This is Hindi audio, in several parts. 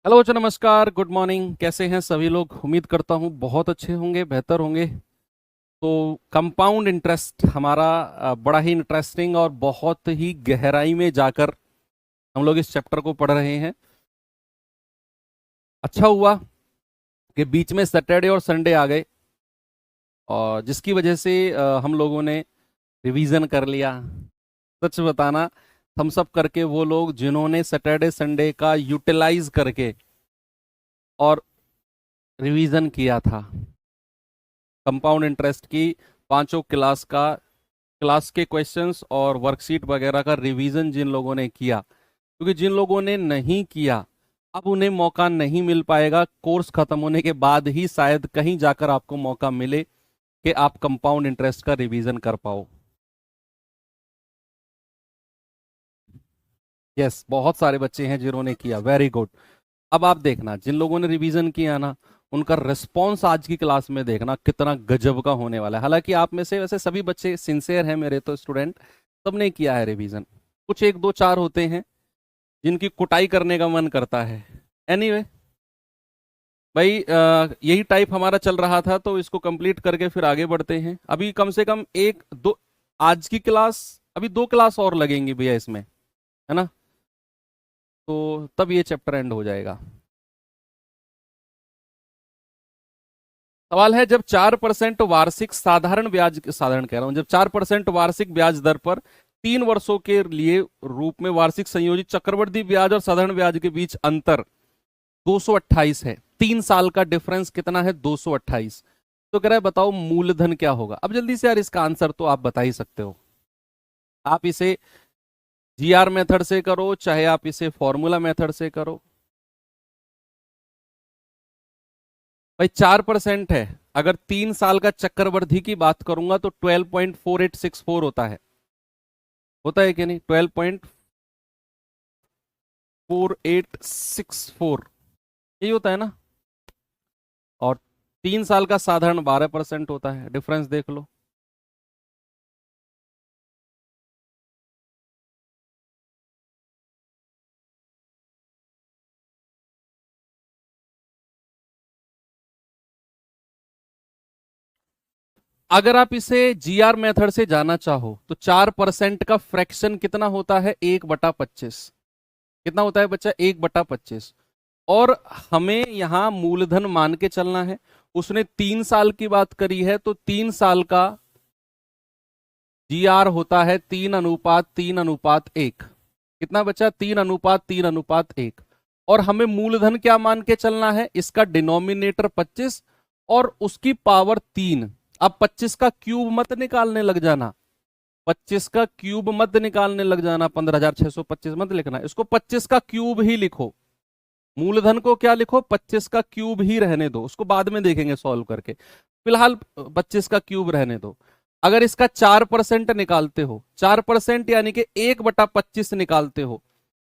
हेलो बच्चों, नमस्कार, गुड मॉर्निंग। कैसे हैं सभी लोग? उम्मीद करता हूँ बहुत अच्छे होंगे, बेहतर होंगे। तो कंपाउंड इंटरेस्ट हमारा बड़ा ही इंटरेस्टिंग और बहुत ही गहराई में जाकर हम लोग इस चैप्टर को पढ़ रहे हैं। अच्छा हुआ कि बीच में सैटरडे और संडे आ गए, और जिसकी वजह से हम लोगों ने रिवीजन कर लिया। सच बताना, हम सब करके वो लोग जिन्होंने सैटरडे संडे का यूटिलाइज करके और रिवीजन किया था कंपाउंड इंटरेस्ट की पांचों क्लास के क्वेश्चंस और वर्कशीट वगैरह का रिवीजन जिन लोगों ने किया, क्योंकि जिन लोगों ने नहीं किया अब उन्हें मौका नहीं मिल पाएगा। कोर्स खत्म होने के बाद ही शायद कहीं जाकर आपको मौका मिले कि आप कंपाउंड इंटरेस्ट का रिवीजन कर पाओ। यस, बहुत सारे बच्चे हैं जिन्होंने किया, वेरी गुड। अब आप देखना, जिन लोगों ने रिवीजन किया ना, उनका रिस्पॉन्स आज की क्लास में देखना कितना गजब का होने वाला है। हालांकि आप में से वैसे सभी बच्चे सिंसियर हैं, मेरे तो स्टूडेंट सबने किया है रिवीजन। कुछ एक दो चार होते हैं जिनकी कुटाई करने का मन करता है। एनीवे भाई, यही टाइप हमारा चल रहा था, तो इसको कंप्लीट करके फिर आगे बढ़ते हैं। अभी कम से कम एक दो, आज की क्लास, अभी दो क्लास और लगेंगी भैया इसमें, है ना? तो तब ये चैप्टर एंड हो जाएगा। सवाल है, जब 4% वार्षिक साधारण ब्याज, साधारण कह रहा हूं, जब 4% वार्षिक ब्याज दर पर 3 वर्षों के लिए रूप में वार्षिक संयोजित चक्रवृद्धि ब्याज और साधारण ब्याज के बीच अंतर 228 है, 3 साल का डिफरेंस कितना है? 228। तो कह रहा है बताओ मूलधन क्या होगा। अब जल्दी से यार इसका आंसर तो आप बता ही सकते हो। आप इसे जीआर मेथड से करो, चाहे आप इसे फॉर्मूला मेथड से करो। भाई 4% है, अगर 3 साल का चक्रवृद्धि की बात करूंगा तो 12.4864 होता है कि नहीं? 12.4864 यही होता है ना? और 3 साल का साधारण 12% होता है। डिफरेंस देख लो। अगर आप इसे जीआर मेथड से जाना चाहो तो 4% का फ्रैक्शन कितना होता है? 1/25। कितना होता है बच्चा? 1/25। और हमें यहां मूलधन मान के चलना है। उसने 3 साल की बात करी है, तो 3 साल का जीआर होता है 3:3:1। कितना बचा? 3:3:1। और हमें मूलधन क्या मान के चलना है? इसका डिनोमिनेटर 25 और उसकी पावर 3। अब 25 का क्यूब मत निकालने लग जाना, 25 का क्यूब मत निकालने लग जाना, 15,625 मत लिखना, इसको 25 का क्यूब ही लिखो। मूलधन को क्या लिखो? 25 का क्यूब ही रहने दो, उसको बाद में देखेंगे सॉल्व करके। फिलहाल 25 का क्यूब रहने दो। अगर इसका 4% निकालते हो, 4% यानी कि 1/25 निकालते हो,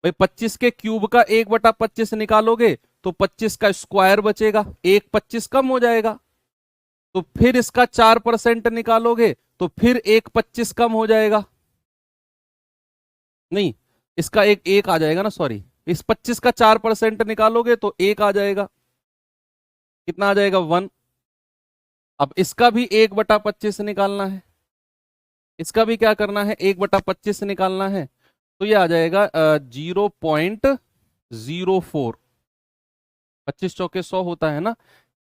भाई 25 के क्यूब का 1/25 निकालोगे तो 25 का स्क्वायर बचेगा, एक 25 कम हो जाएगा। तो फिर इसका 4% निकालोगे तो फिर एक 25 कम हो जाएगा। नहीं, इसका एक एक आ जाएगा ना, सॉरी, इस 25 का 4% निकालोगे तो एक आ जाएगा। कितना आ जाएगा? 1। अब इसका भी 1/25 निकालना है, इसका भी क्या करना है? 1/25 निकालना है। तो ये आ जाएगा 0.04। 25 चौके 100 होता है ना,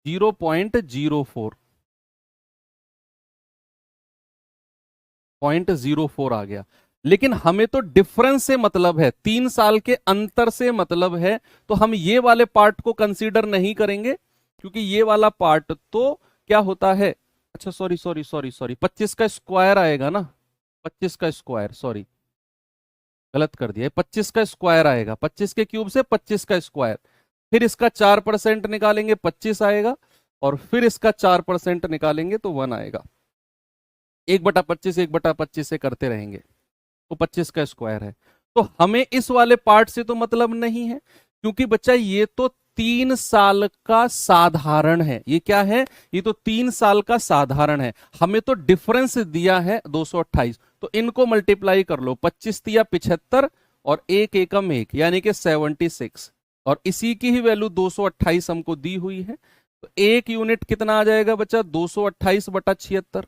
0.04, 0.04 आ गया। लेकिन हमें तो डिफरेंस से मतलब है, 3 साल के अंतर से मतलब है। तो हम ये वाले पार्ट को कंसीडर नहीं करेंगे, क्योंकि ये वाला पार्ट तो क्या होता है? अच्छा, सॉरी सॉरी सॉरी सॉरी, 25 का स्क्वायर आएगा ना, 25 का स्क्वायर, सॉरी गलत कर दिया, 25 का स्क्वायर आएगा, 25 के क्यूब से 25 का स्क्वायर। फिर इसका 4% निकालेंगे, 25 आएगा। और फिर इसका 4% निकालेंगे तो 1 आएगा। 1/25, 1/25 से करते रहेंगे तो 25 का स्क्वायर है। तो हमें इस वाले पार्ट से तो मतलब नहीं है, क्योंकि बच्चा ये तो 3 साल का साधारण है। ये क्या है? ये तो 3 साल का साधारण है। हमें तो डिफरेंस दिया है 228, तो इनको मल्टीप्लाई कर लो, 25 तिया 75 और एक एकम एक, यानी कि 76। और इसी की ही वैल्यू 228 हमको दी हुई है। तो एक यूनिट कितना आ जाएगा बच्चा, 228/76।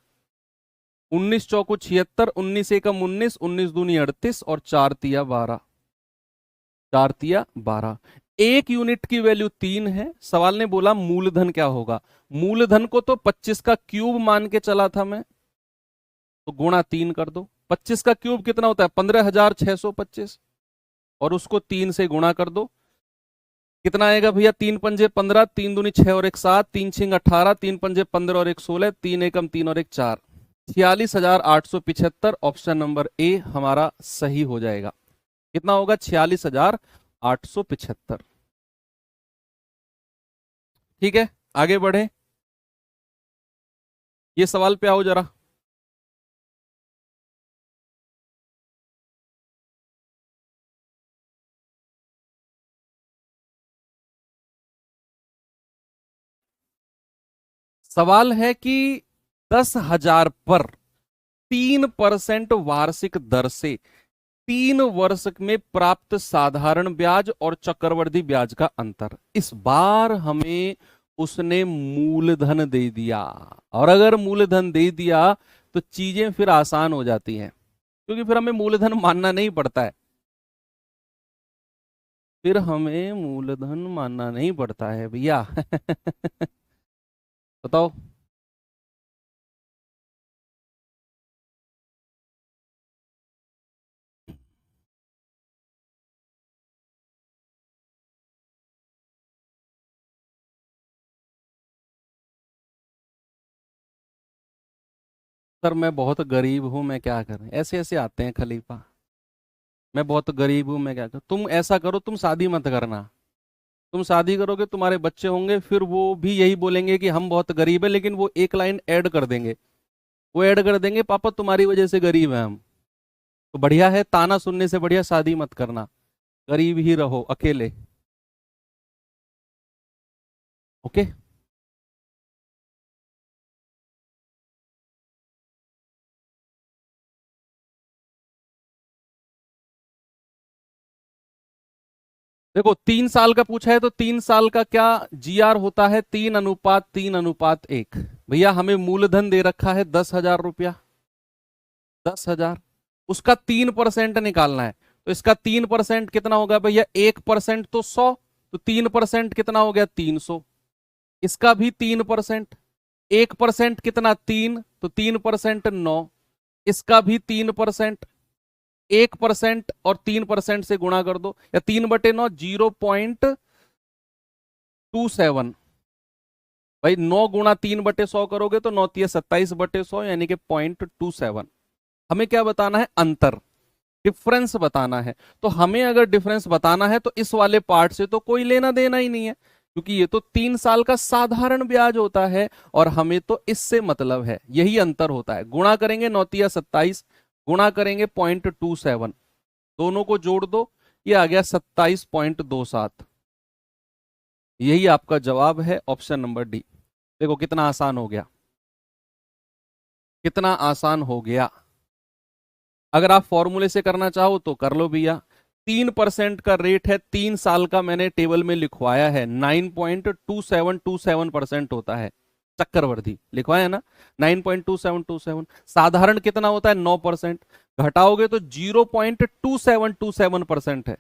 19 चौको 76, 19 एकम 19, 19 दूनी 38 और 4 तिया 12, 4 तिया 12। एक यूनिट की वैल्यू 3 है। सवाल ने बोला मूलधन क्या होगा। मूलधन को तो 25 का क्यूब मान के चला था मैं, तो गुणा 3 कर दो। 25 का क्यूब कितना होता है, 15,625, और उसको 3 से गुणा कर दो। कितना आएगा भैया, 3 पंजे 15, 3 दूनी 6 और 1 7, 3 छिंग 18, 3 पंजे 15 और 1 16, 3 एकम 3 और 1 4, 46,875। ऑप्शन नंबर ए हमारा सही हो जाएगा। कितना होगा, 46,875। ठीक है, आगे बढ़े। ये सवाल पे आओ जरा। सवाल है कि 10,000 पर 3% वार्षिक दर से 3 वर्ष में प्राप्त साधारण ब्याज और चक्रवृद्धि ब्याज का अंतर। इस बार हमें उसने मूलधन दे दिया, और अगर मूलधन दे दिया तो चीजें फिर आसान हो जाती हैं, क्योंकि फिर हमें मूलधन मानना नहीं पड़ता है। फिर हमें मूलधन मानना नहीं पड़ता है भैया। बताओ। सर मैं बहुत गरीब हूं, मैं क्या करूं, ऐसे ऐसे आते हैं खलीफा। मैं बहुत गरीब हूं, मैं क्या करूं। तुम ऐसा करो, तुम शादी मत करना। तुम शादी करोगे, तुम्हारे बच्चे होंगे, फिर वो भी यही बोलेंगे कि हम बहुत गरीब है, लेकिन वो एक लाइन ऐड कर देंगे। वो ऐड कर देंगे, पापा तुम्हारी वजह से गरीब है हम। तो बढ़िया है, ताना सुनने से बढ़िया शादी मत करना, गरीब ही रहो अकेले। ओके। देखो 3 साल का पूछा है, तो 3 साल का क्या जीआर होता है, 3:3:1। भैया हमें मूलधन दे रखा है 10,000 रुपया, 10,000। उसका 3% निकालना है। तो इसका 3% कितना होगा भैया, 1% तो 100, तो 3% कितना हो गया, 300। इसका भी 3%, 1% कितना, 3, तो 3% 9। इसका भी 3%, 1% और 3% से गुणा कर दो, या 3/9, 0.27। भाई 9 गुणा 3/100 करोगे तो 9×3 = 27/100, यानी कि 0.27। हमें क्या बताना है, अंतर, डिफरेंस बताना है। तो हमें अगर डिफरेंस बताना है तो इस वाले पार्ट से तो कोई लेना देना ही नहीं है, क्योंकि ये तो 3 साल का साधारण ब्याज होता है, और हमें तो इससे मतलब है, यही अंतर होता है। गुणा करेंगे 9×3 = 27, गुणा करेंगे 0.27, दोनों को जोड़ दो, ये आ गया 27.27। यही आपका जवाब है, ऑप्शन नंबर डी। देखो कितना आसान हो गया, कितना आसान हो गया। अगर आप फॉर्मूले से करना चाहो तो कर लो भैया। 3% का रेट है, 3 साल का मैंने टेबल में लिखवाया है, 9.2727% होता है चक्रवर्ती, लिखवाया है ना, 9.2727। साधारण कितना होता है, 9%। घटाओगे तो 0.2727% है।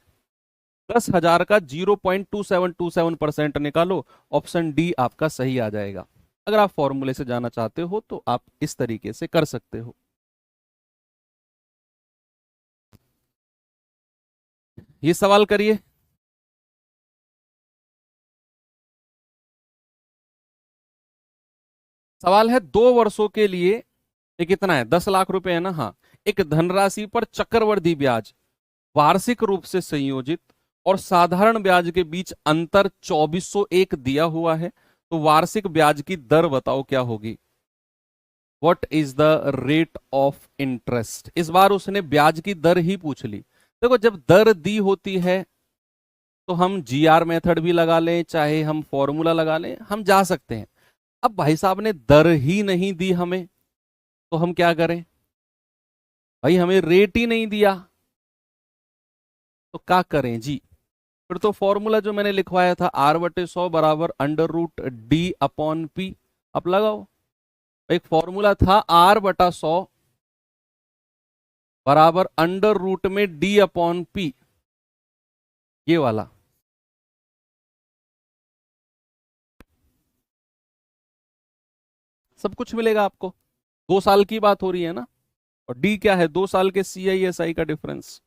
10,000 का 0.2727% निकालो, ऑप्शन डी आपका सही आ जाएगा। अगर आप फॉर्मूले से जाना चाहते हो तो आप इस तरीके से कर सकते हो। ये सवाल करिए। सवाल है 2 वर्षों के लिए, ये कितना है, 10 लाख रुपए है ना, हाँ। एक धनराशि पर चक्रवृद्धि ब्याज वार्षिक रूप से संयोजित और साधारण ब्याज के बीच अंतर 2401 दिया हुआ है, तो वार्षिक ब्याज की दर बताओ क्या होगी। What is the rate of interest. इस बार उसने ब्याज की दर ही पूछ ली। देखो जब दर दी होती है तो हम जीआर मेथड भी लगा लें, चाहे हम फॉर्मूला लगा लें, हम जा सकते हैं। अब भाई साहब ने दर ही नहीं दी हमें, तो हम क्या करें, भाई हमें रेट ही नहीं दिया, तो क्या करें जी। फिर तो फॉर्मूला जो मैंने लिखवाया था R/100 बराबर √D/P, आप लगाओ। एक फॉर्मूला था R/100 बराबर √D/P, ये वाला। सब कुछ मिलेगा आपको। 2 साल की बात हो रही है ना, और डी क्या है, 2 साल के CISI का डिफरेंस,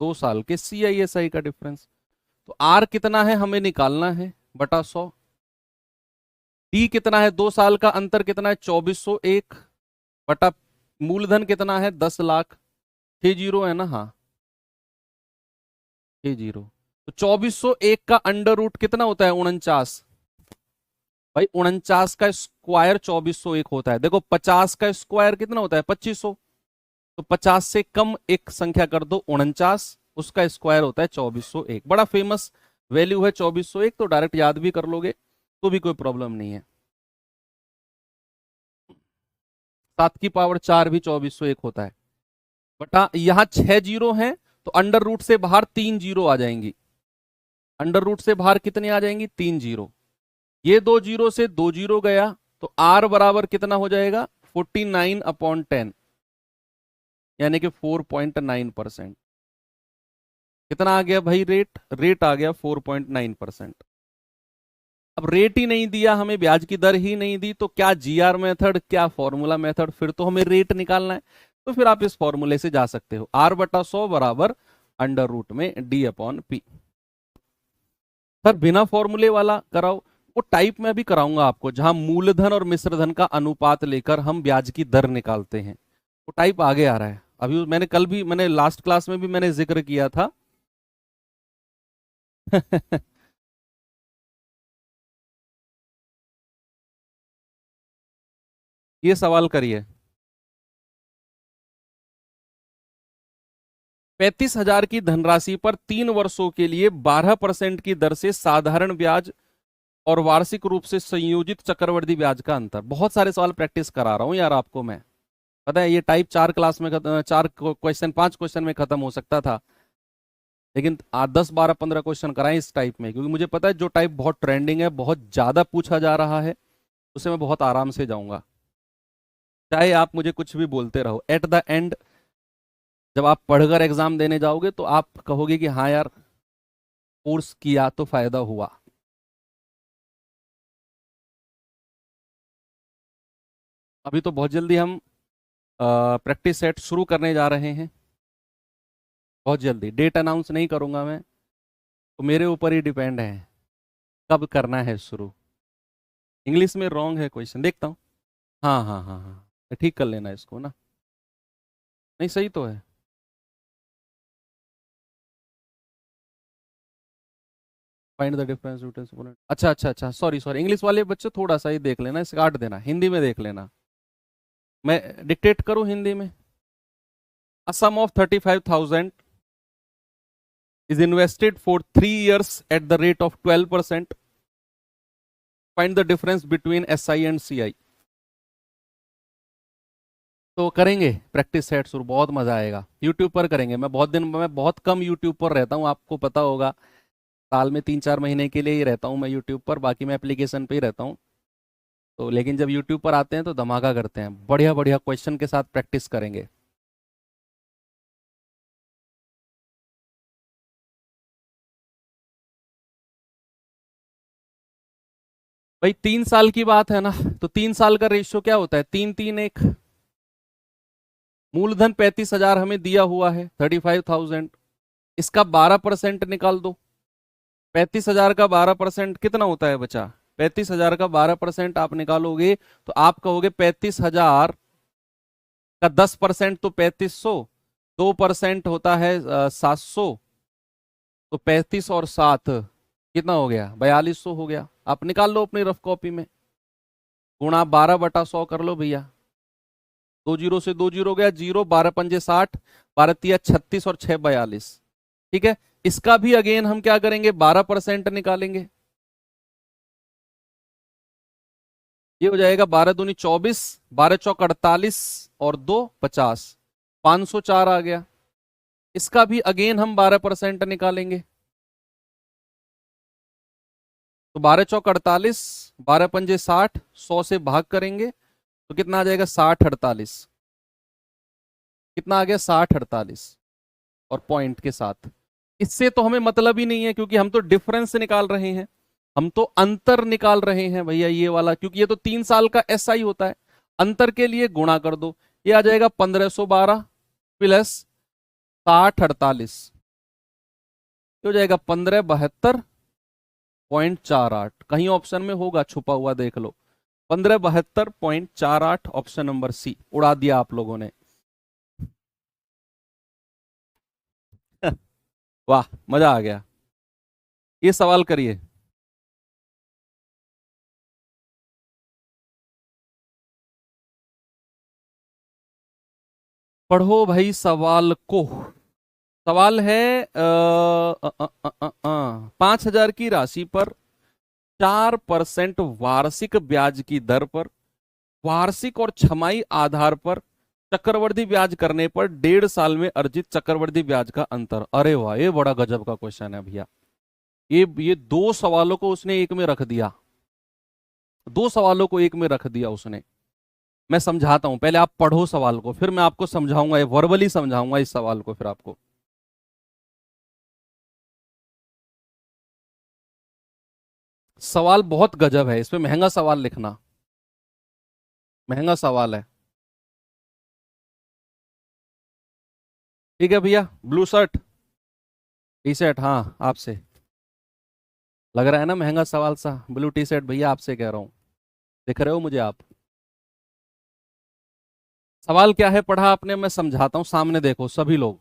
2 साल के CISI का डिफरेंस। तो आर कितना है हमें निकालना है, बटा 100। डी कितना है, 2 साल का अंतर कितना है, 2401 बटा मूलधन कितना है, 10 लाख। 60 है ना, हाँ 60। तो 2401 का अंडर रूट कितना होता है, 49। भाई 49 का स्क्वायर 2401 होता है। देखो 50 का स्क्वायर कितना होता है, 2500। तो 50 से कम एक संख्या कर दो, 49, उसका स्क्वायर होता है 2401। बड़ा फेमस वैल्यू है 2401, तो डायरेक्ट याद भी कर लोगे तो भी कोई प्रॉब्लम नहीं है। 7 की पावर 4 भी 2401 होता है। बटा यहां 6 जीरो हैं, तो अंडर रूट से बाहर 3 जीरो आ जाएंगी। अंडर रूट से बाहर कितनी आ जाएंगी, 3 जीरो। ये 2 जीरो से 2 जीरो गया, तो आर बराबर कितना हो जाएगा, 49/10, यानी कि 4.9%। कितना आ गया भाई, रेट आ गया 4.9%। अब रेट ही नहीं दिया हमें, ब्याज की दर ही नहीं दी, तो क्या GR मेथड, क्या फॉर्मूला मेथड, फिर तो हमें रेट निकालना है। तो फिर आप इस फॉर्मूले से जा सकते हो, R/100 बराबर अंडर रूट में D/P। सर बिना फॉर्मूले वाला कराओ, वो टाइप में भी कराऊंगा आपको, जहां मूलधन और मिश्रधन का अनुपात लेकर हम ब्याज की दर निकालते हैं। वो टाइप आगे आ रहा है। अभी मैंने कल भी, मैंने लास्ट क्लास में भी मैंने जिक्र किया था। ये सवाल करिए। 35,000 की धनराशि पर 3 वर्षों के लिए 12% की दर से साधारण ब्याज और वार्षिक रूप से संयोजित चक्रवृद्धि ब्याज का अंतर। बहुत सारे सवाल प्रैक्टिस करा रहा हूं यार आपको मैं, पता है ये टाइप 4 क्लास में 4 क्वेश्चन 5 क्वेश्चन में खत्म हो सकता था, लेकिन 10 12 15 क्वेश्चन कराएं इस टाइप में, क्योंकि मुझे पता है जो टाइप बहुत ट्रेंडिंग है, बहुत ज्यादा पूछा जा रहा है, उसे मैं बहुत आराम से जाऊंगा। चाहे आप मुझे कुछ भी बोलते रहो, एट द एंड जब आप पढ़कर एग्जाम देने जाओगे तो आप कहोगे कि हाँ यार कोर्स किया तो फायदा हुआ। अभी तो बहुत जल्दी हम प्रैक्टिस सेट शुरू करने जा रहे हैं, बहुत जल्दी। डेट अनाउंस नहीं करूंगा मैं, तो मेरे ऊपर ही डिपेंड है कब करना है शुरू। इंग्लिश में रॉन्ग है क्वेश्चन, देखता हूँ। हाँ हाँ हाँ हाँ, ठीक कर लेना इसको ना। नहीं सही तो है। फाइंड द डिफरेंस बिटवीन, अच्छा अच्छा अच्छा, सॉरी सॉरी, इंग्लिश वाले बच्चे थोड़ा सा ही देख लेना, इसे काट देना, हिंदी में देख लेना। मैं डिक्टेट करूं हिंदी में। अ सम of 35,000 is invested for 3 years at the rate of 12%. Find the difference between SI and CI. तो करेंगे प्रैक्टिस सेट शुरू, बहुत मजा आएगा। यूट्यूब पर करेंगे, मैं बहुत कम यूट्यूब पर रहता हूँ, आपको पता होगा। साल में 3 4 महीने के लिए ही रहता हूँ मैं यूट्यूब पर, बाकी मैं एप्लीकेशन पे ही रहता हूँ। तो लेकिन जब यूट्यूब पर आते हैं तो धमाका करते हैं, बढ़िया बढ़िया क्वेश्चन के साथ प्रैक्टिस करेंगे। भाई 3 साल की बात है ना, तो 3 साल का रेशियो क्या होता है, 3 3 1। मूलधन 35,000 हमें दिया हुआ है, 35,000। इसका 12% निकाल दो। 35,000 का 12% कितना होता है बचा, 35,000 का 12% आप निकालोगे तो आप कहोगे 35,000 का 10% तो 3500, 2% होता है 700, तो 35 और 7 कितना हो गया, 4200 हो गया। आप निकाल लो अपनी रफ कॉपी में, गुणा 12/100 कर लो भैया। 2 जीरो से 2 जीरो गया, जीरो, 12 पंजे 60, 12 तिया 36 और 6 42। ठीक है, इसका भी अगेन हम क्या करेंगे, 12% निकालेंगे। ये हो जाएगा 12 दूनी 24, 12 चौक 48 और 2 50, 504 आ गया। इसका भी अगेन हम 12% निकालेंगे। तो 12 चौक 48, 12 पंजे 60, 100 से भाग करेंगे तो कितना आ जाएगा 60/48। कितना आ गया 60/48 और पॉइंट के साथ। इससे तो हमें मतलब ही नहीं है क्योंकि हम तो डिफरेंस निकाल रहे हैं, हम तो अंतर निकाल रहे हैं भैया ये वाला, क्योंकि ये तो 3 साल का ऐसा ही होता है। अंतर के लिए गुणा कर दो, ये आ जाएगा 1512 प्लस 60/48, हो जाएगा 1572.48। कहीं ऑप्शन में होगा छुपा हुआ, देख लो। 1572.48 ऑप्शन नंबर सी, उड़ा दिया आप लोगों ने। वाह, मजा आ गया। ये सवाल करिए। पढ़ो भाई सवाल को। सवाल है 5,000 की राशि पर 4% वार्षिक ब्याज की दर पर वार्षिक और छमाही आधार पर चक्रवृद्धि ब्याज करने पर 1.5 साल में अर्जित चक्रवृद्धि ब्याज का अंतर। अरे वाह, ये बड़ा गजब का क्वेश्चन है भैया। ये दो सवालों को उसने एक में रख दिया, दो सवालों को एक में रख दिया उसने। मैं समझाता हूं, पहले आप पढ़ो सवाल को, फिर मैं आपको समझाऊंगा, वर्बली समझाऊंगा इस सवाल को फिर आपको। सवाल बहुत गजब है, इसमें महंगा सवाल लिखना, महंगा सवाल है। ठीक है भैया, ब्लू शर्ट टी शर्ट, हाँ आपसे लग रहा है ना महंगा सवाल सा। ब्लू टी शर्ट भैया आपसे कह रहा हूं, दिख रहे हो मुझे आप? सवाल क्या है पढ़ा आपने, मैं समझाता हूं, सामने देखो सभी लोग।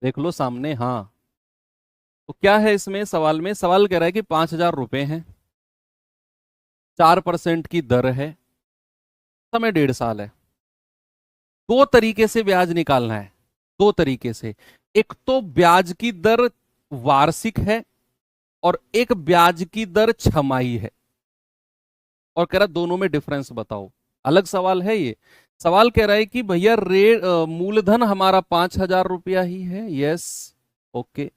देख लो सामने, हाँ। तो क्या है इसमें सवाल में, सवाल कह रहा है कि 5,000 रुपए हैं, 4% की दर है, समय 1.5 साल है। दो तरीके से ब्याज निकालना है, दो तरीके से। एक तो ब्याज की दर वार्षिक है और एक ब्याज की दर छमाही है, और कह रहा दोनों में डिफरेंस बताओ। अलग सवाल है ये। सवाल कह रहा है कि भैया मूलधन हमारा 5,000 रुपया ही है, यस, ओके।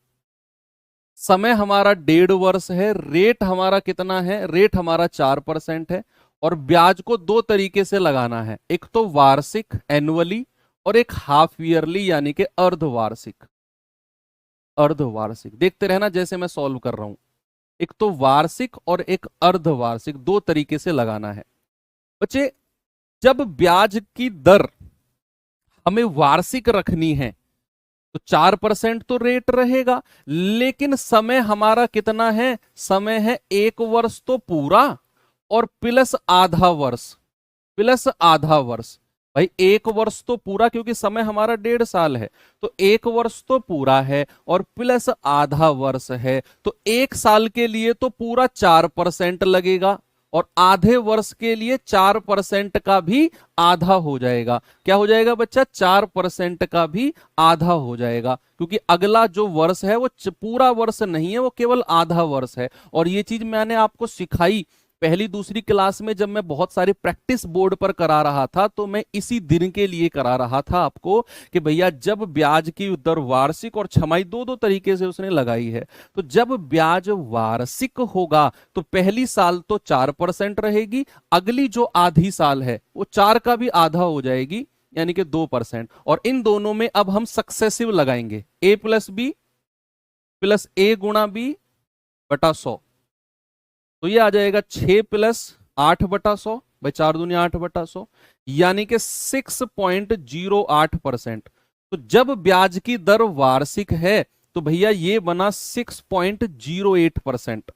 समय हमारा 1.5 वर्ष है, रेट हमारा कितना है, रेट हमारा 4% है, और ब्याज को दो तरीके से लगाना है, एक तो वार्षिक एनुअली और एक हाफ ईयरली यानी कि अर्धवार्षिक। अर्धवार्षिक देखते रहना जैसे मैं सॉल्व कर रहा हूं। एक तो वार्षिक और एक अर्धवार्षिक, दो तरीके से लगाना है बच्चे। जब ब्याज की दर हमें वार्षिक रखनी है तो 4% तो रेट रहेगा, लेकिन समय हमारा कितना है, समय है 1 वर्ष तो पूरा और प्लस आधा वर्ष, प्लस आधा वर्ष। भाई 1 वर्ष तो पूरा, क्योंकि समय हमारा 1.5 साल है, तो 1 वर्ष तो पूरा है और प्लस आधा वर्ष है, तो 1 साल के लिए तो पूरा 4% लगेगा और आधे वर्ष के लिए 4% का भी आधा हो जाएगा। क्या हो जाएगा बच्चा, 4% का भी आधा हो जाएगा, क्योंकि अगला जो वर्ष है वो पूरा वर्ष नहीं है, वो केवल आधा वर्ष है। और ये चीज मैंने आपको सिखाई पहली दूसरी क्लास में, जब मैं बहुत सारी प्रैक्टिस बोर्ड पर करा रहा था, तो मैं इसी दिन के लिए करा रहा था आपको कि भैया जब ब्याज की दर वार्षिक और छमाही दो दो तरीके से उसने लगाई है, तो जब ब्याज वार्षिक होगा तो पहली साल तो 4% रहेगी, अगली जो आधी साल है वो 4 का भी आधा हो जाएगी यानी कि 2%। और इन दोनों में अब हम सक्सेसिव लगाएंगे, a प्लस बी प्लस ए गुणा बी बटा 100, तो ये आ जाएगा 6 प्लस 8/100, भाई 4 दूनी 8/100, यानी कि 6.08%। तो जब ब्याज की दर वार्षिक है तो भैया ये बना 6.08%,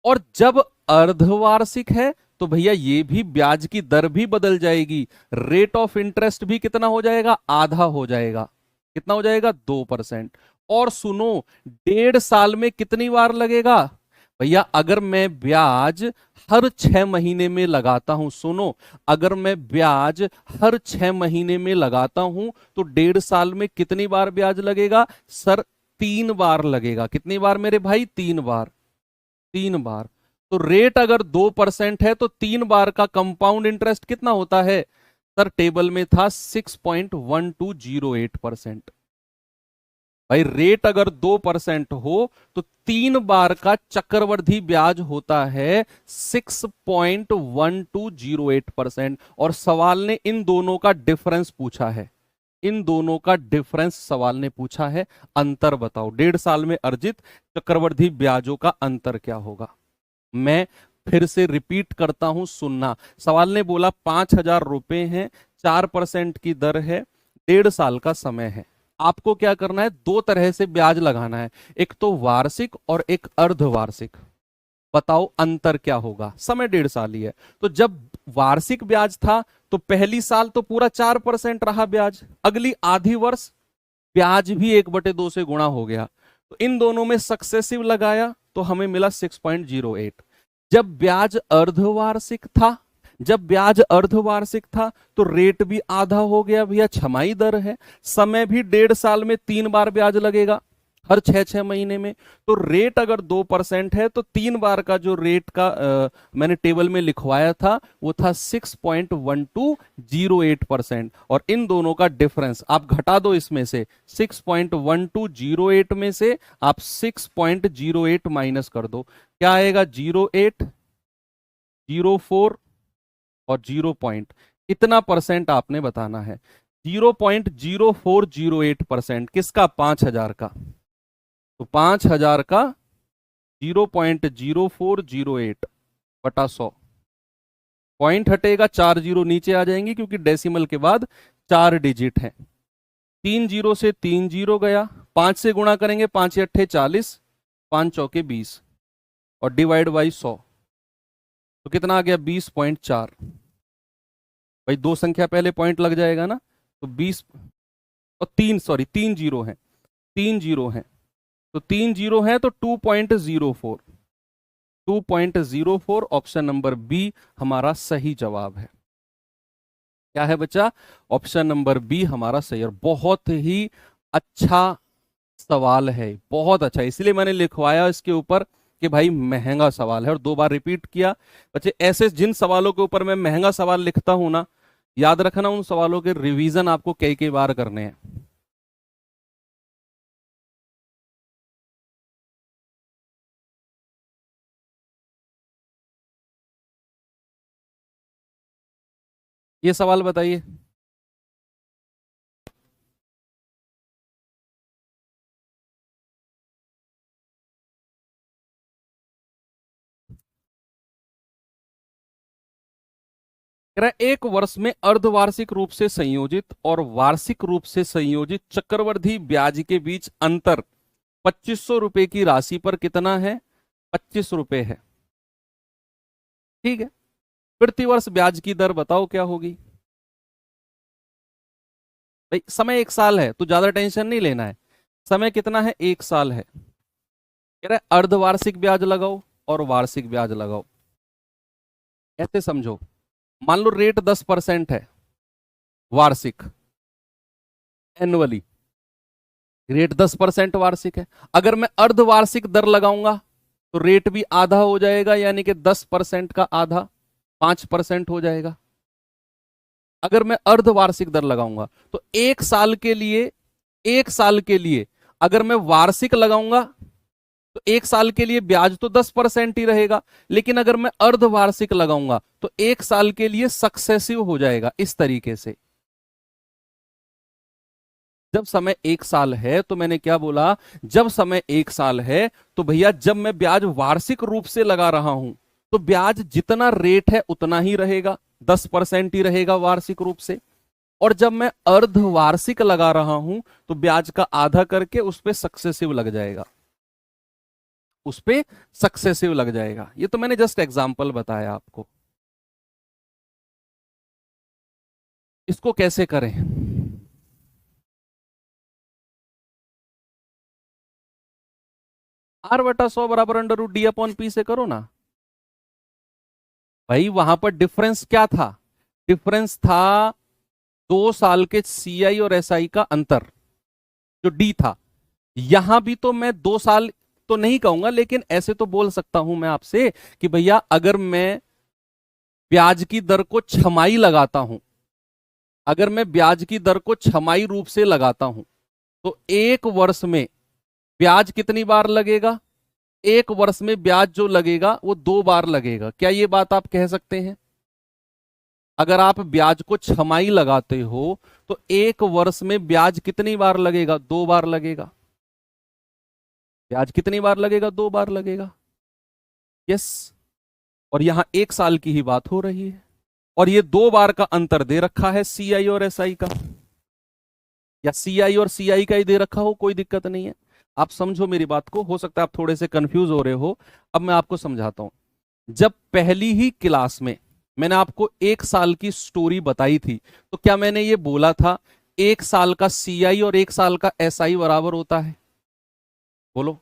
और जब अर्धवार्षिक है तो भैया ये भी ब्याज की दर भी बदल जाएगी, रेट ऑफ इंटरेस्ट भी कितना हो जाएगा, आधा हो जाएगा। कितना हो जाएगा, 2%। और सुनो, 1.5 साल में कितनी बार लगेगा भैया, अगर मैं ब्याज हर 6 महीने में लगाता हूं, सुनो, अगर मैं ब्याज हर 6 महीने में लगाता हूं तो 1.5 साल में कितनी बार ब्याज लगेगा सर, 3 बार लगेगा। कितनी बार मेरे भाई, 3 बार, 3 बार। तो रेट अगर 2% है तो 3 बार का कंपाउंड इंटरेस्ट कितना होता है, सर टेबल में था 6.1208%। भाई रेट अगर 2% हो तो 3 बार का चक्रवृद्धि ब्याज होता है 6.1208%। और सवाल ने इन दोनों का डिफरेंस पूछा है, इन दोनों का डिफरेंस सवाल ने पूछा है। अंतर बताओ, 1.5 साल में अर्जित चक्रवृद्धि ब्याजों का अंतर क्या होगा। मैं फिर से रिपीट करता हूं, सुनना। सवाल ने बोला 5,000 रुपए हैं, 4% की दर है, 1.5 साल का समय है। आपको क्या करना है, 2 तरह से ब्याज लगाना है, एक तो वार्षिक और एक अर्धवार्षिक। बताओ अंतर क्या होगा। समय 1.5 साल ही है, तो जब वार्षिक ब्याज था तो पहली साल तो पूरा 4% रहा ब्याज, अगली आधी वर्ष ब्याज भी 1/2 से गुणा हो गया। तो इन दोनों में सक्सेसिव लगाया तो हमें मिला 6.08। जब ब्याज अर्धवार्षिक था, जब ब्याज अर्धवार्षिक था तो रेट भी आधा हो गया भैया, छमाही दर है। समय भी 1.5 साल में 3 बार ब्याज लगेगा, हर 6-6 महीने में। तो रेट अगर 2% है तो 3 बार का जो रेट का मैंने टेबल में लिखवाया था वो था 6.1208%। और इन दोनों का डिफरेंस आप घटा दो, इसमें से 6.1208 में से आप 6.08 माइनस कर दो, क्या आएगा 08, 04 और 0 पॉइंट, इतना परसेंट आपने बताना है। 0.0408% किसका, 5,000 का। तो 5,000 का 0.0408 बटा 100, पॉइंट हटेगा, 4 जीरो नीचे आ जाएंगे क्योंकि डेसिमल के बाद 4 डिजिट है। 3 जीरो से 3 जीरो गया, 5 से गुणा करेंगे, 5 अट्ठे 40, 5 चौके 20 और डिवाइड बाई 100, तो कितना आ गया 20.4। भाई 2 संख्या पहले पॉइंट लग जाएगा ना, तो 20 और 3 जीरो है, 3 जीरो है, तो 3 जीरो है तो 2.04, 2.04 ऑप्शन नंबर बी हमारा सही जवाब है। क्या है बच्चा, ऑप्शन नंबर बी हमारा सही। और बहुत ही अच्छा सवाल है, बहुत अच्छा, इसलिए मैंने लिखवाया इसके ऊपर कि भाई महंगा सवाल है, और 2 बार रिपीट किया। बच्चे ऐसे जिन सवालों के ऊपर मैं महंगा सवाल लिखता हूं ना, याद रखना उन सवालों के रिवीजन आपको कई कई बार करने हैं। ये सवाल बताइए। कह रहा है एक वर्ष में अर्धवार्षिक रूप से संयोजित और वार्षिक रूप से संयोजित चक्रवृद्धि ब्याज के बीच अंतर 2,500 रुपए की राशि पर कितना है, 25 रुपए है। ठीक है, प्रतिवर्ष ब्याज की दर बताओ क्या होगी। भाई समय 1 साल है तो ज्यादा टेंशन नहीं लेना है, समय कितना है, 1 साल है। कह रहा है अर्धवार्षिक ब्याज लगाओ और वार्षिक ब्याज लगाओ। ऐसे समझो, मान लो रेट 10% है वार्षिक, एनुअली रेट 10% वार्षिक है। अगर मैं अर्धवार्षिक दर लगाऊंगा तो रेट भी आधा हो जाएगा, यानी कि 10% का आधा 5% हो जाएगा। अगर मैं अर्धवार्षिक दर लगाऊंगा तो 1 साल के लिए, 1 साल के लिए अगर मैं वार्षिक लगाऊंगा तो 1 साल के लिए ब्याज तो 10% ही रहेगा, लेकिन अगर मैं अर्धवार्षिक लगाऊंगा तो 1 साल के लिए सक्सेसिव हो जाएगा। इस तरीके से जब समय 1 साल है तो मैंने क्या बोला, जब समय 1 साल है तो भैया जब मैं ब्याज वार्षिक रूप से लगा रहा हूं तो ब्याज जितना रेट है उतना ही रहेगा, 10% ही रहेगा वार्षिक रूप से। और जब मैं अर्धवार्षिक लगा रहा हूं तो ब्याज का आधा करके उस पर सक्सेसिव लग जाएगा, उस पे सक्सेसिव लग जाएगा। ये तो मैंने जस्ट एग्जांपल बताया आपको, इसको कैसे करें। R/100 बराबर √D/P से करो ना। भाई वहां पर डिफरेंस क्या था, डिफरेंस था 2 साल के CI और SI का अंतर जो D था। यहां भी तो मैं 2 साल तो नहीं कहूंगा, लेकिन ऐसे तो बोल सकता हूं मैं आपसे कि भैया अगर मैं ब्याज की दर को छमाही लगाता हूं अगर मैं ब्याज की दर को छमाही रूप से लगाता हूं तो एक वर्ष में ब्याज कितनी बार लगेगा? एक वर्ष में ब्याज जो लगेगा वो 2 बार लगेगा। क्या ये बात आप कह सकते हैं? अगर आप ब्याज को छमाही लगाते हो तो एक वर्ष में ब्याज कितनी बार लगेगा? 2 बार लगेगा। ब्याज कितनी बार लगेगा? 2 बार लगेगा। यस। और यहां एक साल की ही बात हो रही है और ये 2 बार का अंतर दे रखा है सीआई और एसआई का, या सीआई और सीआई का ही दे रखा हो, कोई दिक्कत नहीं है। आप समझो मेरी बात को, हो सकता है आप थोड़े से कंफ्यूज हो रहे हो। अब मैं आपको समझाता हूं। जब पहली ही क्लास में मैंने आपको एक साल की स्टोरी बताई थी तो क्या मैंने ये बोला था एक साल का सीआई और एक साल का एसआई बराबर होता है? बोलो।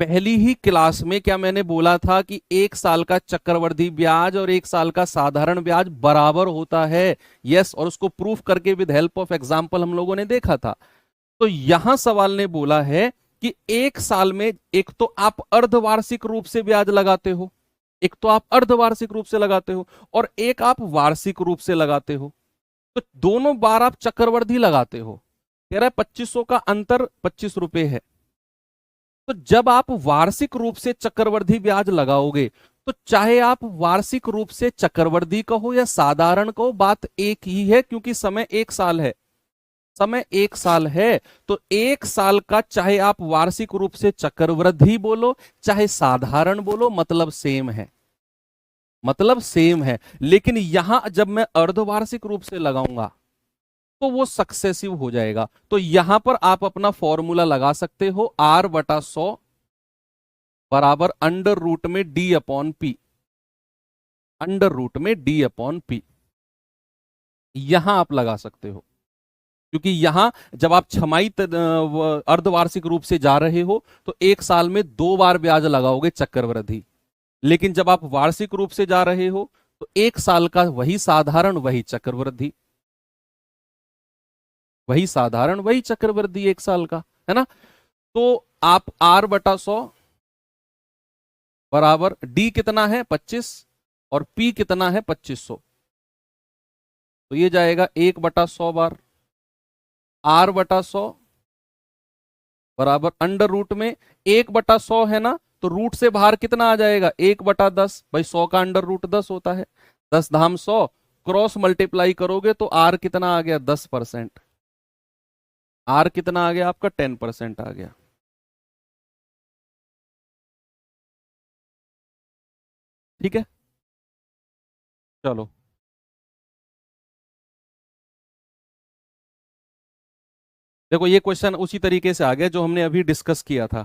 पहली ही क्लास में क्या मैंने बोला था कि एक साल का चक्रवृद्धि ब्याज और एक साल का साधारण ब्याज बराबर होता है? यस। और उसको प्रूफ करके विद हेल्प ऑफ एग्जांपल हम लोगों ने देखा था। तो यहां सवाल ने बोला है कि एक साल में एक तो आप अर्धवार्षिक रूप से ब्याज लगाते हो, एक तो आप अर्धवार्षिक रूप से लगाते हो और एक आप वार्षिक रूप से लगाते हो। तो दोनों बार आप चक्रवृद्धि लगाते हो। कह रहा है 2500 का अंतर 25 रुपए है। तो जब आप वार्षिक रूप से चक्रवृद्धि ब्याज लगाओगे तो चाहे आप वार्षिक रूप से चक्रवृद्धि कहो या साधारण कहो, बात एक ही है, क्योंकि समय एक साल है। समय एक साल है तो एक साल का चाहे आप वार्षिक रूप से चक्रवृद्धि बोलो चाहे साधारण बोलो, मतलब सेम है। मतलब सेम है। लेकिन यहां जब मैं अर्धवार्षिक रूप से लगाऊंगा तो वो सक्सेसिव हो जाएगा। तो यहां पर आप अपना फॉर्मूला लगा सकते हो, R/100 बराबर अंडर रूट में D/P। अंडर रूट में D/P यहां आप लगा सकते हो, क्योंकि यहां जब आप छमाही अर्धवार्षिक रूप से जा रहे हो तो एक साल में 2 बार ब्याज लगाओगे चक्रवृद्धि। लेकिन जब आप वार्षिक रूप से जा रहे हो तो एक साल का वही साधारण वही चक्रवृद्धि, वही साधारण वही चक्रवृद्धि एक साल का, है ना। तो आप R/100 बराबर D कितना है 25 और P कितना है 2500, तो ये जाएगा 1/100 बार। R/100 बराबर अंडर रूट में 1/100 है ना, तो रूट से बाहर कितना आ जाएगा 1/10। भाई 100 का अंडर रूट 10 होता है। 10 धाम 100 क्रॉस मल्टीप्लाई करोगे तो R कितना आ गया 10%। R कितना आ गया आपका 10% आ गया। ठीक है, चलो। देखो ये क्वेश्चन उसी तरीके से आ गया जो हमने अभी डिस्कस किया था।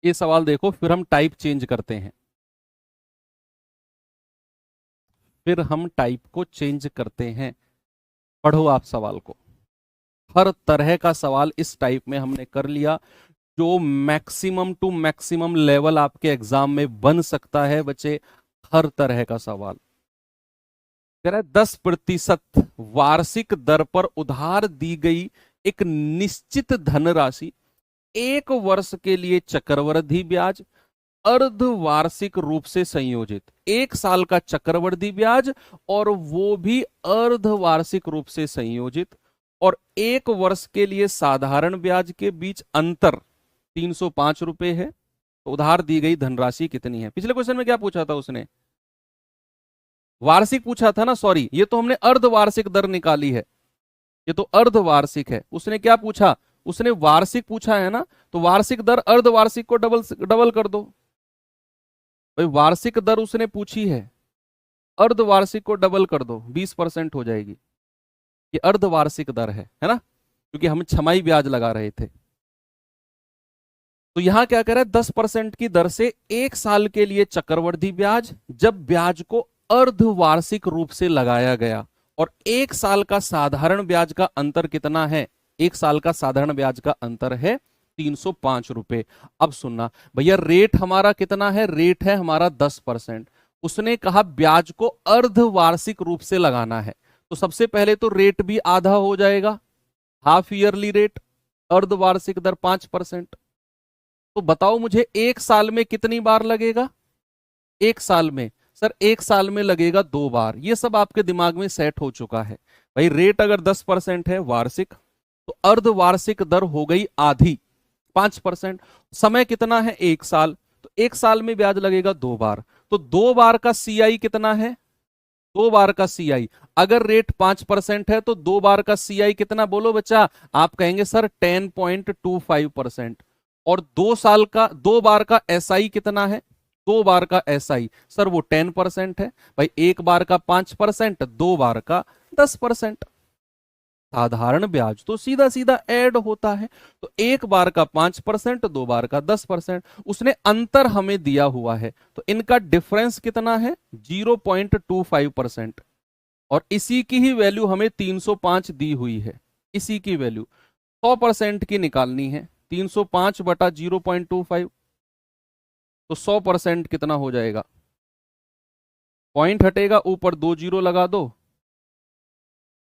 ये सवाल देखो, फिर हम टाइप चेंज करते हैं। फिर हम टाइप को चेंज करते हैं। पढ़ो आप सवाल को। हर तरह का सवाल इस टाइप में हमने कर लिया जो मैक्सिमम टू मैक्सिमम लेवल आपके एग्जाम में बन सकता है बच्चे। हर तरह का सवाल। कह रहा है 10% वार्षिक दर पर उधार दी गई एक निश्चित धनराशि एक वर्ष के लिए चक्रवृद्धि ब्याज अर्धवार्षिक रूप से संयोजित, एक साल का चक्रवृद्धि ब्याज और वो भी अर्धवार्षिक रूप से संयोजित, और एक वर्ष के लिए साधारण ब्याज के बीच अंतर 305 रुपए है। तो उधार दी गई धनराशि कितनी है? पिछले क्वेश्चन में क्या पूछा था उसने? वार्षिक पूछा था ना, सॉरी, ये तो हमने अर्धवार्षिक दर निकाली है। ये तो अर्धवार्षिक है। उसने क्या पूछा? उसने वार्षिक पूछा है ना, तो वार्षिक दर अर्धवार्षिक को डबल डबल कर दो। भाई वार्षिक दर उसने पूछी है, अर्धवार्षिक को डबल कर दो, 20% हो जाएगी। ये अर्धवार्षिक दर है ना, क्योंकि हम छमाही ब्याज लगा रहे थे। तो यहां क्या कह रहा है 10% की दर से एक साल के लिए चक्रवृद्धि ब्याज जब ब्याज को अर्धवार्षिक रूप से लगाया गया, और एक साल का साधारण ब्याज का अंतर कितना है? एक साल का साधारण ब्याज का अंतर है 305 रुपए। अब सुनना भैया, रेट हमारा कितना है? रेट है हमारा 10%। उसने कहा ब्याज को अर्धवार्षिक रूप से लगाना है, तो सबसे पहले तो रेट भी आधा हो जाएगा, हाफ ईयरली रेट। अर्धवार्षिक दर 5%। तो बताओ मुझे एक साल में कितनी बार लगेगा? एक साल में सर, एक साल में लगेगा 2 बार। ये सब आपके दिमाग में सेट हो चुका है भाई। रेट अगर 10% है वार्षिक, तो अर्धवार्षिक दर हो गई आधी, 5%। समय कितना है? एक साल, तो एक साल में ब्याज लगेगा 2 बार। तो 2 बार का सीआई कितना है? 2 बार का सीआई, अगर रेट 5% है तो 2 बार का सीआई कितना बोलो बच्चा? आप कहेंगे सर 10.25%। और 2 साल का, 2 बार का एसआई कितना है? 2 बार का एसआई सर वो 10% है भाई। 1 बार का 5%, 2 बार का 10%। साधारण ब्याज तो सीधा सीधा ऐड होता है। तो 1 बार का 5%, 2 बार का 10%। उसने अंतर हमें दिया हुआ है, तो इनका डिफरेंस कितना है? 0.25%। और इसी की ही वैल्यू हमें 305 दी हुई है। इसी की वैल्यू 100% की निकालनी है। 305 बटा 0.25, तो 100% कितना हो जाएगा? पॉइंट हटेगा, ऊपर 2 जीरो लगा दो,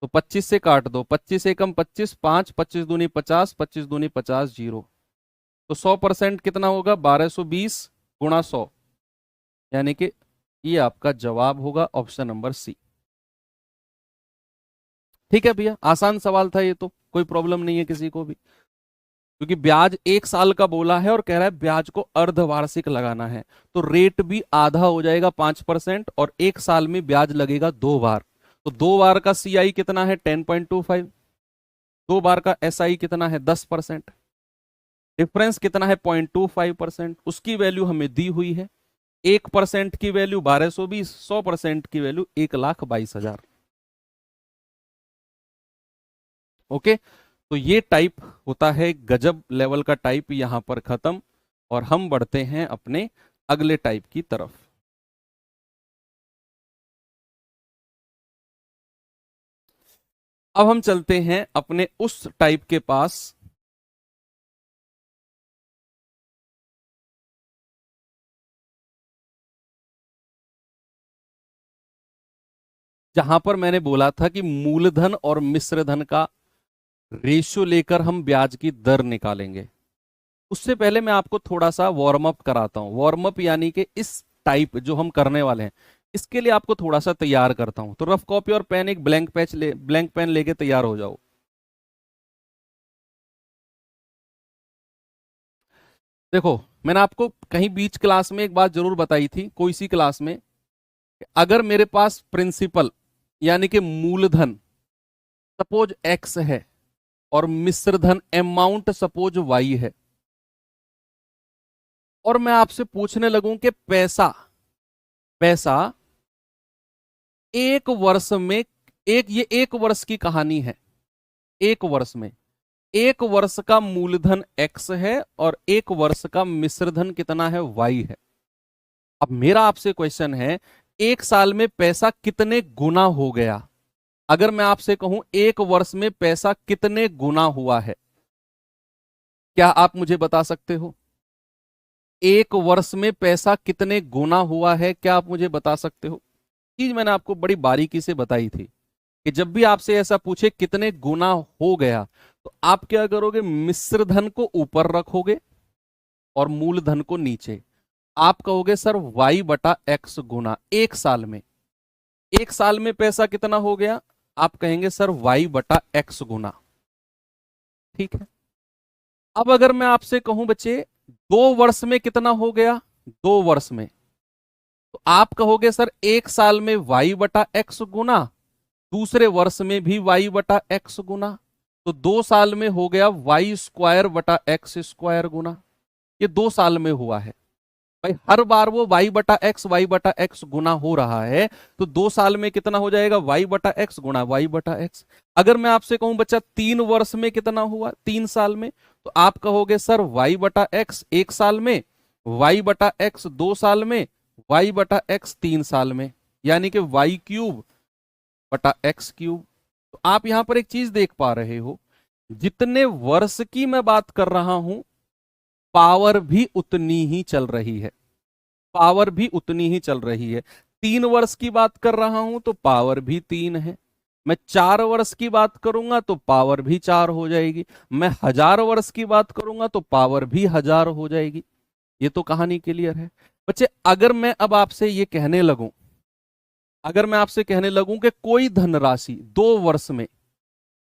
तो 25 से काट दो। 25 एकम 25, 5, 25 दूनी 50, 25 दूनी 50, जीरो। तो 100% कितना होगा? 1220 गुणा 100, यानी कि ये आपका जवाब होगा ऑप्शन नंबर सी। ठीक है भैया, आसान सवाल था ये, तो कोई प्रॉब्लम नहीं है किसी को भी, क्योंकि ब्याज एक साल का बोला है और कह रहा है ब्याज को अर्धवार्षिक लगाना है, तो रेट भी आधा हो जाएगा 5%, और एक साल में ब्याज लगेगा 2 बार। तो 2 बार का सीआई कितना है? 10.25। 2 बार का एसआई कितना है? 10%। डिफरेंस कितना है? 0.25%। उसकी वैल्यू हमें दी हुई है। 1% की वैल्यू 1220, 100% की वैल्यू 1,22,000। ओके, तो ये टाइप होता है गजब लेवल का टाइप, यहां पर खत्म। और हम बढ़ते हैं अपने अगले टाइप की तरफ। अब हम चलते हैं अपने उस टाइप के पास जहां पर मैंने बोला था कि मूलधन और मिश्रधन का रेशियो लेकर हम ब्याज की दर निकालेंगे। उससे पहले मैं आपको थोड़ा सा वार्म अप कराता हूं। वार्म अप यानी कि इस टाइप जो हम करने वाले हैं, इसके लिए आपको थोड़ा सा तैयार करता हूं। तो रफ कॉपी और पेन, एक ब्लैंक पेन लेके तैयार हो जाओ। देखो, मैंने आपको कहीं बीच क्लास में एक बात जरूर बताई थी, कोई सी क्लास में, कि अगर मेरे पास प्रिंसिपल यानी कि मूलधन सपोज एक्स है, और मिश्रधन अमाउंट सपोज वाई है, और मैं आपसे पूछने लगूं कि पैसा पैसा एक वर्ष में, ये 1 वर्ष की कहानी है। 1 वर्ष में, 1 वर्ष का मूलधन एक्स है और 1 वर्ष का मिश्रधन कितना है? वाई है। अब मेरा आपसे क्वेश्चन है, एक साल में पैसा कितने गुना हो गया? अगर मैं आपसे कहूं 1 वर्ष में पैसा कितने गुना हुआ है, क्या आप मुझे बता सकते हो? 1 वर्ष में पैसा कितने गुना हुआ है, क्या आप मुझे बता सकते हो? चीज मैंने आपको बड़ी बारीकी से बताई थी कि जब भी आपसे ऐसा पूछे कितने गुना हो गया, तो आप क्या करोगे? मिश्रधन को ऊपर रखोगे और मूलधन को नीचे। आप कहोगे सर वाई बटा एक्स गुना एक साल में। एक साल में पैसा कितना हो गया? आप कहेंगे सर वाई बटा एक्स गुना। ठीक है। अब अगर मैं आपसे कहूं बच्चे 2 वर्ष में कितना हो गया? 2 वर्ष में, तो आप कहोगे सर एक साल में वाई बटा एक्स गुना, दूसरे वर्ष में भी वाई बटा एक्स गुना, तो 2 साल में हो गया वाई स्क्वायर बटा एक्स स्क्वायर गुना। ये 2 साल में हुआ है भाई। हर बार वो वाई बटा एक्स गुना हो रहा है, तो 2 साल में कितना हो जाएगा? वाई बटा एक्स गुना वाई बटा एक्स। अगर मैं आपसे कहूं बच्चा 3 वर्ष में कितना हुआ? 3 साल में, तो आप कहोगे सर वाई बटा एक्स एक साल में, वाई बटा एक्स 2 साल में, वाई बटा एक्स 3 साल में, यानी कि वाई क्यूब बटा एक्स क्यूब। तो आप यहां पर एक चीज देख पा रहे हो, जितने वर्ष की मैं बात कर रहा हूं, पावर भी उतनी ही चल रही है। पावर भी उतनी ही चल रही है। 3 वर्ष की बात कर रहा हूं तो पावर भी 3 है। मैं 4 वर्ष की बात करूंगा तो पावर भी 4 हो जाएगी, मैं 1000 वर्ष की बात करूंगा तो पावर भी 1000 हो जाएगी। ये तो कहानी क्लियर है बच्चे। अगर मैं अब आपसे ये कहने लगूं, अगर मैं आपसे कहने लगूं कि कोई धनराशि 2 वर्ष में,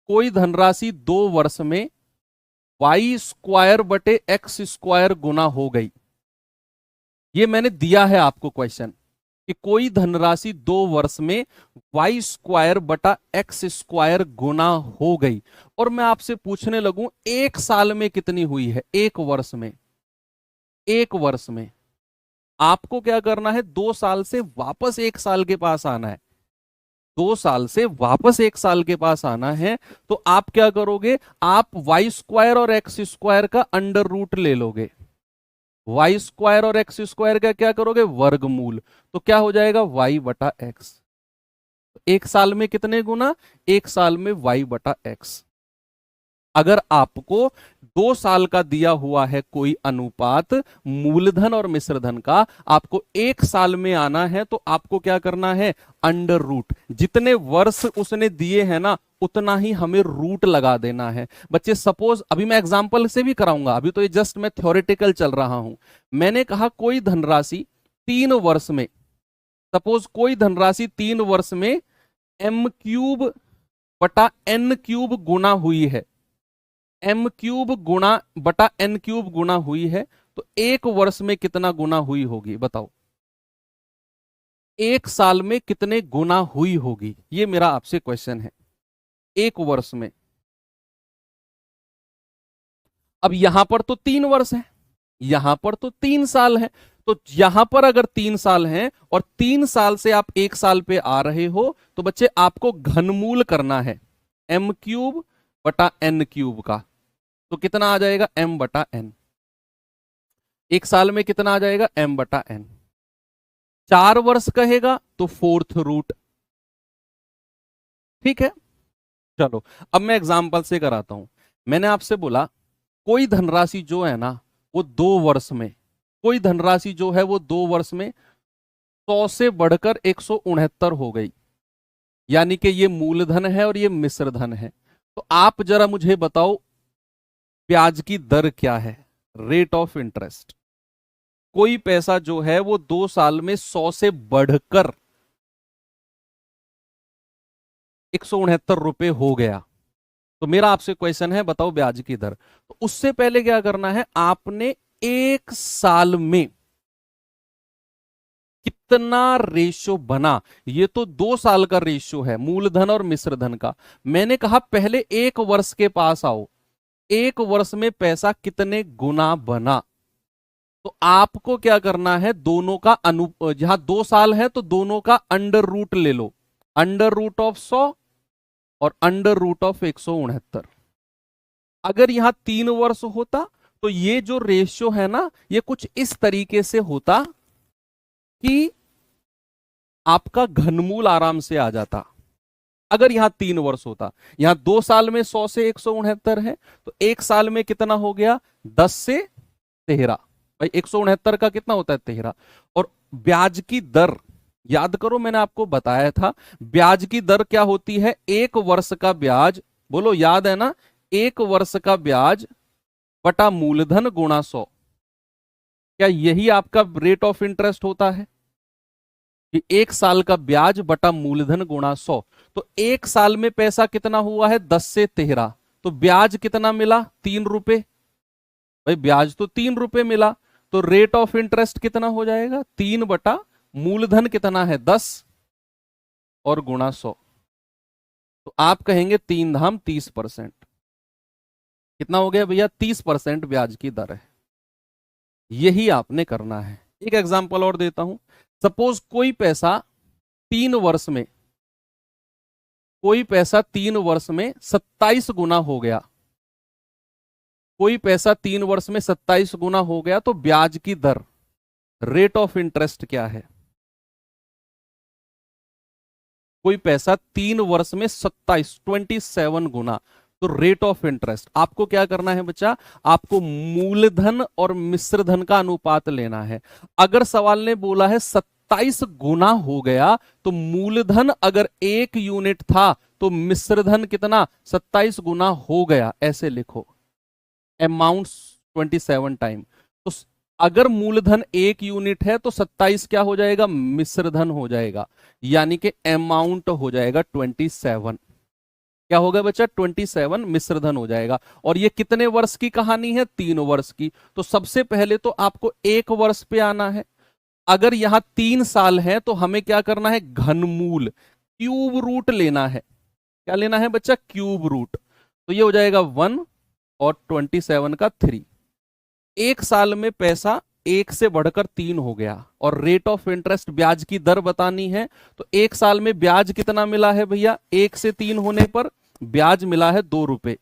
कोई धनराशि 2 वर्ष में वाई स्क्वायर बटे एक्स स्क्वायर गुना हो गई, ये मैंने दिया है आपको क्वेश्चन कि कोई धनराशि 2 वर्ष में वाई स्क्वायर बटा एक्स स्क्वायर गुना हो गई, और मैं आपसे पूछने लगूं 1 साल में कितनी हुई है, 1 वर्ष में, 1 वर्ष में आपको क्या करना है, 2 साल से वापस 1 साल के पास आना है, 2 साल से वापस 1 साल के पास आना है। तो आप क्या करोगे, आप वाई स्क्वायर और एक्स स्क्वायर का अंडर रूट ले लोगे, वाई स्क्वायर और एक्स स्क्वायर का क्या करोगे, वर्गमूल, तो क्या हो जाएगा वाई बटा एक्स। 1 साल में कितने गुना, 1 साल में वाई बटा एक्स। अगर आपको 2 साल का दिया हुआ है कोई अनुपात मूलधन और मिश्रधन का, आपको 1 साल में आना है, तो आपको क्या करना है, अंडर रूट, जितने वर्ष उसने दिए हैं ना उतना ही हमें रूट लगा देना है। बच्चे सपोज अभी मैं एग्जांपल से भी कराऊंगा, अभी तो ये जस्ट मैं थ्योरेटिकल चल रहा हूं। मैंने कहा कोई धनराशि 3 वर्ष में, सपोज कोई धनराशि 3 वर्ष में एम क्यूब बटा एन क्यूब गुना हुई है, एम क्यूब गुणा बटा एन क्यूब गुना हुई है, तो 1 वर्ष में कितना गुना हुई होगी बताओ, 1 साल में कितने गुना हुई होगी, ये मेरा आपसे क्वेश्चन है, 1 वर्ष में। अब यहां पर तो 3 वर्ष है, यहां पर तो 3 साल है, तो यहां पर अगर 3 साल हैं और 3 साल से आप 1 साल पे आ रहे हो, तो बच्चे आपको घनमूल करना है एम क्यूब बटा एन क्यूब का, तो कितना आ जाएगा m बटा एन। 1 साल में कितना आ जाएगा m बटा एन। 4 वर्ष कहेगा तो 4th रूट, ठीक है। चलो अब मैं एग्जांपल से कराता हूं। मैंने आपसे बोला कोई धनराशि जो है ना वो 2 वर्ष में, कोई धनराशि जो है वो 2 वर्ष में 100 से बढ़कर 169 हो गई, यानी कि ये मूलधन है और ये मिश्रधन है। तो आप जरा मुझे बताओ ब्याज की दर क्या है, रेट ऑफ इंटरेस्ट। कोई पैसा जो है वो 2 साल में 100 से बढ़कर 169 हो गया, तो मेरा आपसे क्वेश्चन है बताओ ब्याज की दर। तो उससे पहले क्या करना है, आपने 1 साल में कितना रेशो बना, ये तो 2 साल का रेशो है मूलधन और मिश्रधन का। मैंने कहा पहले 1 वर्ष के पास आओ, 1 वर्ष में पैसा कितने गुना बना। तो आपको क्या करना है, दोनों का जहां 2 साल है तो दोनों का अंडर रूट ले लो, अंडर रूट ऑफ 100 और अंडर रूट ऑफ 169। अगर यहां 3 वर्ष होता तो ये जो रेशियो है ना ये कुछ इस तरीके से होता कि आपका घनमूल आराम से आ जाता। अगर यहां 3 वर्ष होता, यहां 2 साल में 100 से 169 है, तो 1 साल में कितना हो गया 10 से 13, भाई 169 का कितना होता है 13। और ब्याज की दर याद करो, मैंने आपको बताया था ब्याज की दर क्या होती है, 1 वर्ष का ब्याज, बोलो याद है ना, 1 वर्ष का ब्याज बटा मूलधन गुणा 100। क्या यही आपका रेट ऑफ इंटरेस्ट होता है कि 1 साल का ब्याज बटा मूलधन गुणा 100। तो 1 साल में पैसा कितना हुआ है 10 से 13, तो ब्याज कितना मिला 3 रुपए, भाई ब्याज तो 3 रुपए मिला, तो रेट ऑफ इंटरेस्ट कितना हो जाएगा 3 बटा मूलधन कितना है 10 और गुणा 100। तो आप कहेंगे 3 धाम 30%, कितना हो गया भैया 30% ब्याज की दर है। यही आपने करना है। एक एग्जांपल और देता हूं, सपोज कोई पैसा 3 वर्ष में, कोई पैसा 3 वर्ष में 27 गुना हो गया, कोई पैसा 3 वर्ष में 27 गुना हो गया, तो ब्याज की दर रेट ऑफ इंटरेस्ट क्या है। कोई पैसा 3 वर्ष में 27 गुना, तो रेट ऑफ इंटरेस्ट आपको क्या करना है बच्चा, आपको मूलधन और मिश्रधन का अनुपात लेना है। अगर सवाल ने बोला है 27 गुना हो गया, तो मूलधन अगर 1 यूनिट था तो मिश्र धन कितना 27 गुना हो गया, ऐसे लिखो। Amounts 27 time. तो अगर मूलधन 1 यूनिट है तो 27 क्या हो जाएगा, मिश्र धन हो जाएगा, यानी कि अमाउंट हो जाएगा 27। क्या होगा बच्चा, 27 मिश्र धन हो जाएगा। और ये कितने वर्ष की कहानी है, 3 वर्ष की। तो सबसे पहले तो आपको 1 वर्ष पे आना है। अगर यहां 3 साल है तो हमें क्या करना है, घनमूल क्यूब रूट लेना है। क्या लेना है बच्चा, क्यूब रूट। तो ये हो जाएगा 1 और 27 का 3। 1 साल में पैसा 1 से बढ़कर 3 हो गया। और रेट ऑफ इंटरेस्ट, ब्याज की दर बतानी है। तो 1 साल में ब्याज कितना मिला है भैया, 1 से 3 होने पर ब्याज मिला है 2 रुपए।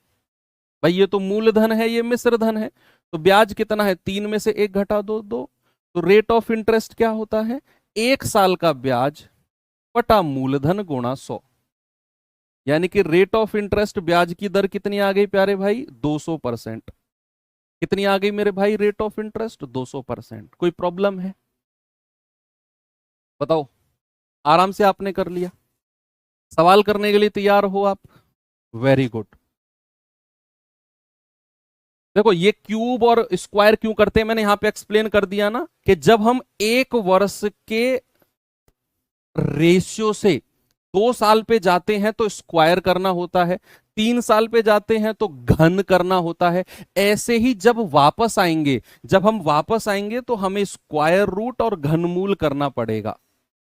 भाई ये तो मूलधन है, ये मिश्र धन है। तो ब्याज कितना है, 3 में से 1 घटा दो, 2। तो रेट ऑफ इंटरेस्ट क्या होता है, 1 साल का ब्याज बटा मूलधन गुणा 100। यानी कि रेट ऑफ इंटरेस्ट, ब्याज की दर कितनी आ गई प्यारे भाई, 200%। कितनी आ गई मेरे भाई रेट ऑफ इंटरेस्ट, 200%। कोई प्रॉब्लम है, बताओ। आराम से आपने कर लिया। सवाल करने के लिए तैयार हो आप, वेरी गुड। देखो ये क्यूब और स्क्वायर क्यों करते हैं, मैंने यहां पे एक्सप्लेन कर दिया ना, कि जब हम 1 वर्ष के रेशियो से 2 साल पे जाते हैं तो स्क्वायर करना होता है, 3 साल पे जाते हैं तो घन करना होता है। ऐसे ही जब वापस आएंगे, जब हम वापस आएंगे तो हमें स्क्वायर रूट और घनमूल करना पड़ेगा।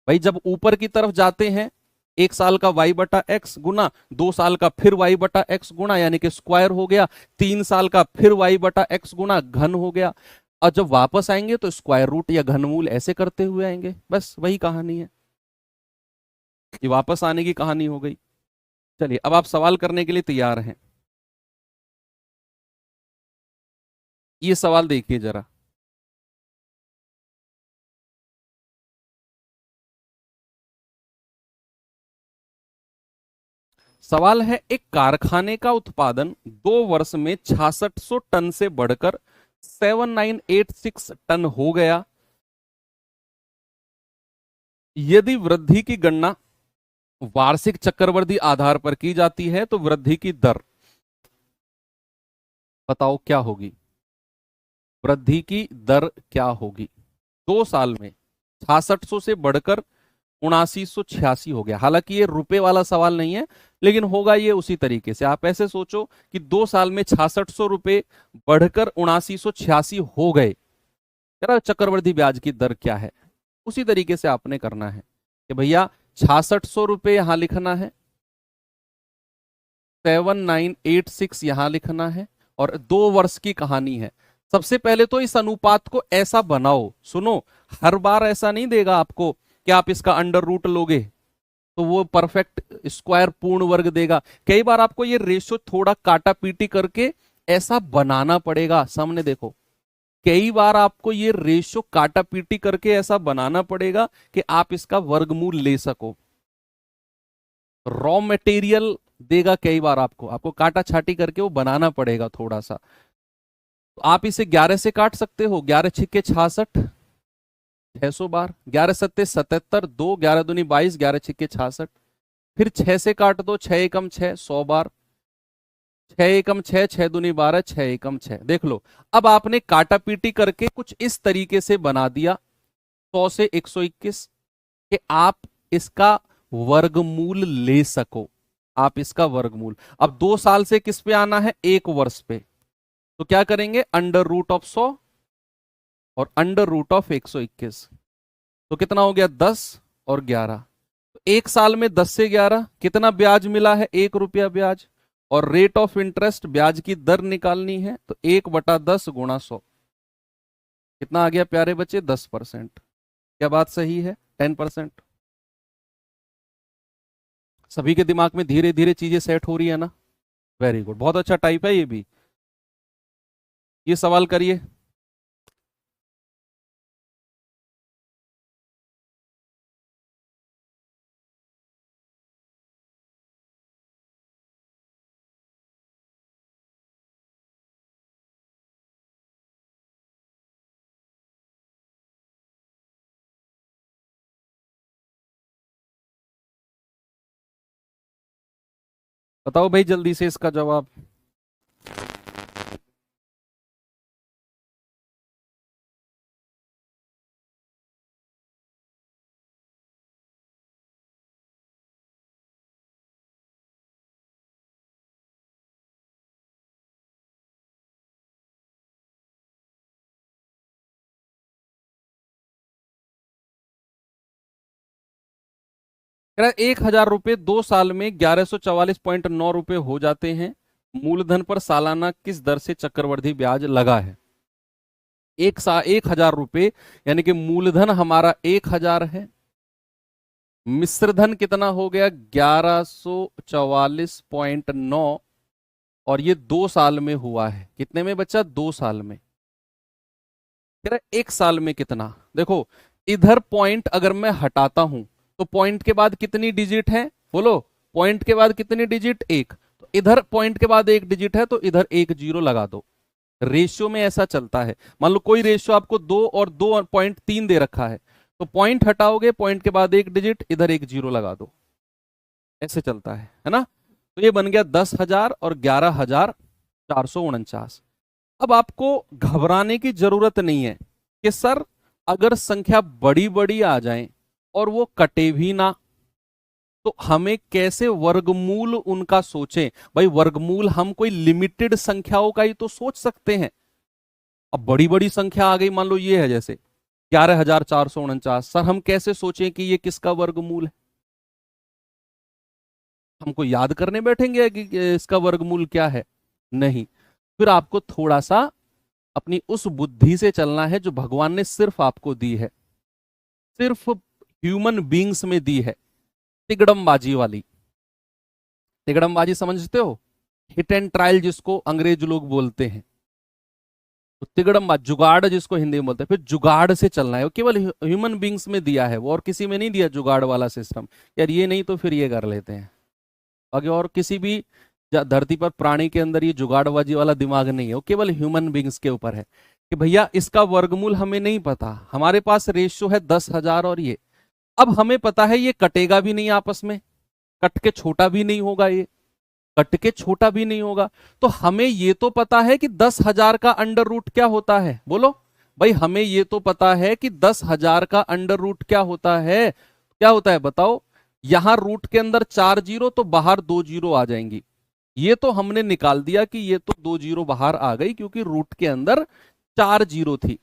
भाई जब ऊपर की तरफ जाते हैं, 1 साल का y/x गुना, 2 साल का फिर y/x गुना, यानी कि स्क्वायर हो गया। 3 साल का फिर y/x गुना, घन हो गया। और जब वापस आएंगे तो स्क्वायर रूट या घनमूल ऐसे करते हुए आएंगे। बस वही कहानी है, ये वापस आने की कहानी हो गई। चलिए अब आप सवाल करने के लिए तैयार हैं। ये सवाल देखिए जरा। सवाल है, एक कारखाने का उत्पादन 2 वर्ष में 6600 टन से बढ़कर 7986 टन हो गया। यदि वृद्धि की गणना वार्षिक चक्रवृद्धि आधार पर की जाती है तो वृद्धि की दर बताओ क्या होगी, वृद्धि की दर क्या होगी। 2 साल में 6600 से बढ़कर 7986 हो गया। हालांकि ये रुपए वाला सवाल नहीं है, लेकिन होगा ये उसी तरीके से। आप ऐसे सोचो कि 2 साल में 6600 रुपए बढ़कर 7986 हो गए, जरा चक्रवृद्धि ब्याज की दर क्या है। उसी तरीके से आपने करना है कि भैया 6600 रुपए यहां लिखना है, 7986 यहां लिखना है, और 2 वर्ष की कहानी है। सबसे पहले तो इस अनुपात को ऐसा बनाओ, सुनो, हर बार ऐसा नहीं देगा आपको कि आप इसका अंडर रूट लोगे तो वो परफेक्ट स्क्वायर पूर्ण वर्ग देगा। कई बार आपको ये रेशो थोड़ा काटा पीटी करके ऐसा बनाना पड़ेगा। सामने देखो, कई बार आपको ये रेशो काटा पीटी करके ऐसा बनाना पड़ेगा कि आप इसका वर्गमूल ले सको। रॉ मटेरियल देगा कई बार, आपको आपको काटा छाटी करके वो बनाना पड़ेगा थोड़ा सा। तो आप इसे 11 से काट सकते हो, 11×6 = 66, 600 बार। 11×7 = 77, 2, 11×2 = 22, 11×6 = 66। फिर 6 से काट दो, 6×1 = 6, 100 बार। 6×1 = 6, 6×2 = 12, 6×1 = 6। देख लो, अब आपने काटा पीटी करके कुछ इस तरीके से बना दिया 100 से 121 कि आप इसका वर्गमूल ले सको। आप इसका वर्गमूल अब 2 साल से किस पे आना है, 1 वर्ष पे। तो क्या करेंगे, अंडर रूट ऑफ 100 और अंडर रूट ऑफ 121। तो कितना हो गया, 10 और 11। तो 1 साल में 10 से 11 कितना ब्याज मिला है, 1 रुपया ब्याज। और रेट ऑफ इंटरेस्ट, ब्याज की दर निकालनी है, तो 1/10 गुणा 100 कितना आ गया प्यारे बच्चे, 10%। क्या बात सही है, 10%। सभी के दिमाग में धीरे धीरे चीजें सेट हो रही है ना, वेरी गुड, बहुत अच्छा टाइप है ये भी। ये सवाल करिए। बताओ भाई जल्दी से इसका जवाब। कह रहा है 1,000 रुपए 2 साल में 1144.9 रुपए हो जाते हैं। मूलधन पर सालाना किस दर से चक्रवृद्धि ब्याज लगा है? 1,000 रुपए यानी कि मूलधन हमारा 1,000 है। मिश्रधन कितना हो गया? 1144.9। और ये 2 साल में हुआ है। कितने में बच्चा? 2 साल में। कह रहा है 1 साल में कितना? देखो, इधर पॉइंट अगर मैं हटाता हूं तो पॉइंट के बाद कितनी डिजिट है? बोलो, पॉइंट के बाद कितनी डिजिट? एक। तो इधर पॉइंट के बाद एक डिजिट है तो इधर एक जीरो लगा दो। रेशियो में ऐसा चलता है। मान लो कोई रेशियो आपको 2 और 2.3 दे रखा है, तो पॉइंट हटाओगे, पॉइंट के बाद एक डिजिट, इधर एक जीरो लगा दो। ऐसे चलता है ना? तो ये बन गया 10,000 और 11,449। अब आपको घबराने की जरूरत नहीं है कि सर अगर संख्या बड़ी बड़ी आ जाए और वो कटे भी ना, तो हमें कैसे वर्गमूल उनका सोचें। भाई वर्गमूल हम कोई लिमिटेड संख्याओं का ही तो सोच सकते हैं। अब बड़ी बड़ी संख्या आ गई, मान लो ये है जैसे 11,449, सर हम कैसे सोचें कि ये किसका वर्गमूल है? हमको याद करने बैठेंगे कि इसका वर्गमूल क्या है? नहीं। फिर आपको थोड़ा सा अपनी उस बुद्धि से चलना है जो भगवान ने सिर्फ आपको दी है, सिर्फ ह्यूमन बींग्स में दी है। तिगड़मबाजी वाली। तिगड़मबाजी समझते हो? हिट एंड ट्रायल जिसको अंग्रेज लोग बोलते हैं, तो तिगड़मबाज, जुगाड़ जिसको हिंदी में बोलते हैं, फिर जुगाड़ से चलना है। वो केवल ह्यूमन बींग्स में दिया है वो, और किसी में नहीं दिया जुगाड़ वाला सिस्टम। यार ये नहीं तो फिर ये कर लेते हैं आगे। और किसी भी धरती पर प्राणी के अंदर ये जुगाड़बाजी वाला दिमाग नहीं है। वो केवल ह्यूमन बींग्स के ऊपर है कि भैया इसका वर्गमूल हमें नहीं पता, हमारे पास रेशियो है 10,000 और ये। अब हमें पता है ये कटेगा भी नहीं आपस में, कट के छोटा भी नहीं होगा, ये कट के छोटा भी नहीं होगा। तो हमें ये तो पता है कि 10,000 का अंडर रूट क्या होता है। बोलो भाई, हमें ये तो पता है कि 10,000 का अंडर रूट क्या होता है। क्या होता है बताओ? यहां रूट के अंदर 4 जीरो तो बाहर 2 जीरो आ जाएंगी। ये तो हमने निकाल दिया कि ये तो 2 जीरो बाहर आ गई क्योंकि रूट के अंदर 4 जीरो थी।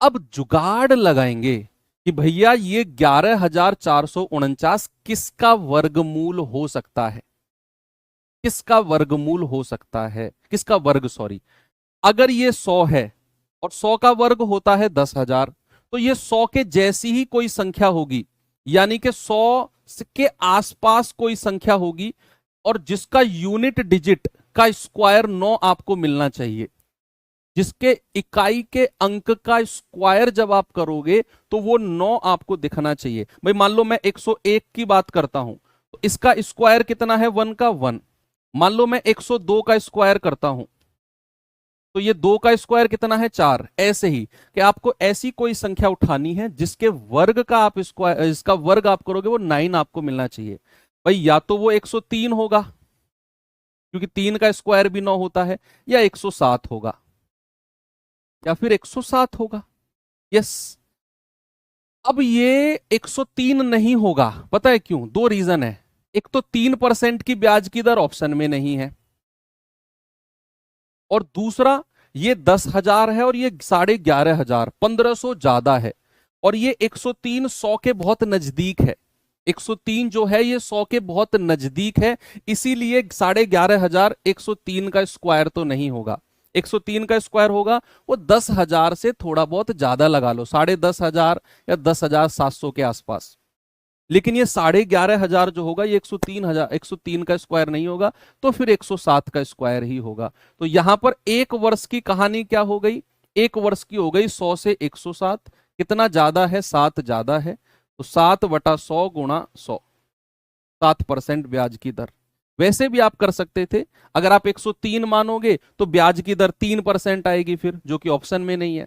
अब जुगाड़ लगाएंगे कि भैया ये 11,449 किसका वर्गमूल हो सकता है? किसका वर्गमूल हो सकता है? किसका वर्ग, सॉरी। अगर ये 100 है और 100 का वर्ग होता है 10,000, तो ये 100 के जैसी ही कोई संख्या होगी, यानी कि 100 के आसपास कोई संख्या होगी, और जिसका यूनिट डिजिट का स्क्वायर 9 आपको मिलना चाहिए। जिसके इकाई के अंक का स्क्वायर जब आप करोगे तो वो 9 आपको दिखना चाहिए। भाई मान लो मैं 101 की बात करता हूं, तो इसका स्क्वायर कितना है? 1 का 1। मान लो मैं 102 का स्क्वायर करता हूं, तो ये 2 का स्क्वायर कितना है? 4। ऐसे ही कि आपको ऐसी कोई संख्या उठानी है जिसके वर्ग का आप स्क्वायर, इसका वर्ग आप करोगे वो 9 आपको मिलना चाहिए। भाई या तो वो 103 होगा क्योंकि 3 का स्क्वायर भी 9 होता है, या 107 होगा, या फिर 107 होगा। यस। अब ये 103 नहीं होगा, पता है क्यों? 2 रीजन है। एक तो 3% की ब्याज की दर ऑप्शन में नहीं है, और दूसरा ये 10,000 है और ये 11,500, 1,500 ज्यादा है। और ये 103 100 के बहुत नजदीक है। 103 जो है ये 100 के बहुत नजदीक है, इसीलिए 11,500 103 का स्क्वायर तो नहीं होगा। 103 का स्क्वायर होगा वो 10,000 से थोड़ा बहुत ज्यादा लगा लो, 10,500 या 10,700 के आसपास। लेकिन ये 11,500 जो होगा ये 103 का स्क्वायर नहीं होगा, तो फिर 107 का स्क्वायर ही होगा। तो यहां पर एक वर्ष की कहानी क्या हो गई? एक वर्ष की हो गई 100 से 107। कितना ज्यादा है? 7 ज्यादा है। तो 7/100 गुणा 100, 7% ब्याज की दर। वैसे भी आप कर सकते थे, अगर आप 103 मानोगे तो ब्याज की दर 3% आएगी, फिर जो कि ऑप्शन में नहीं है,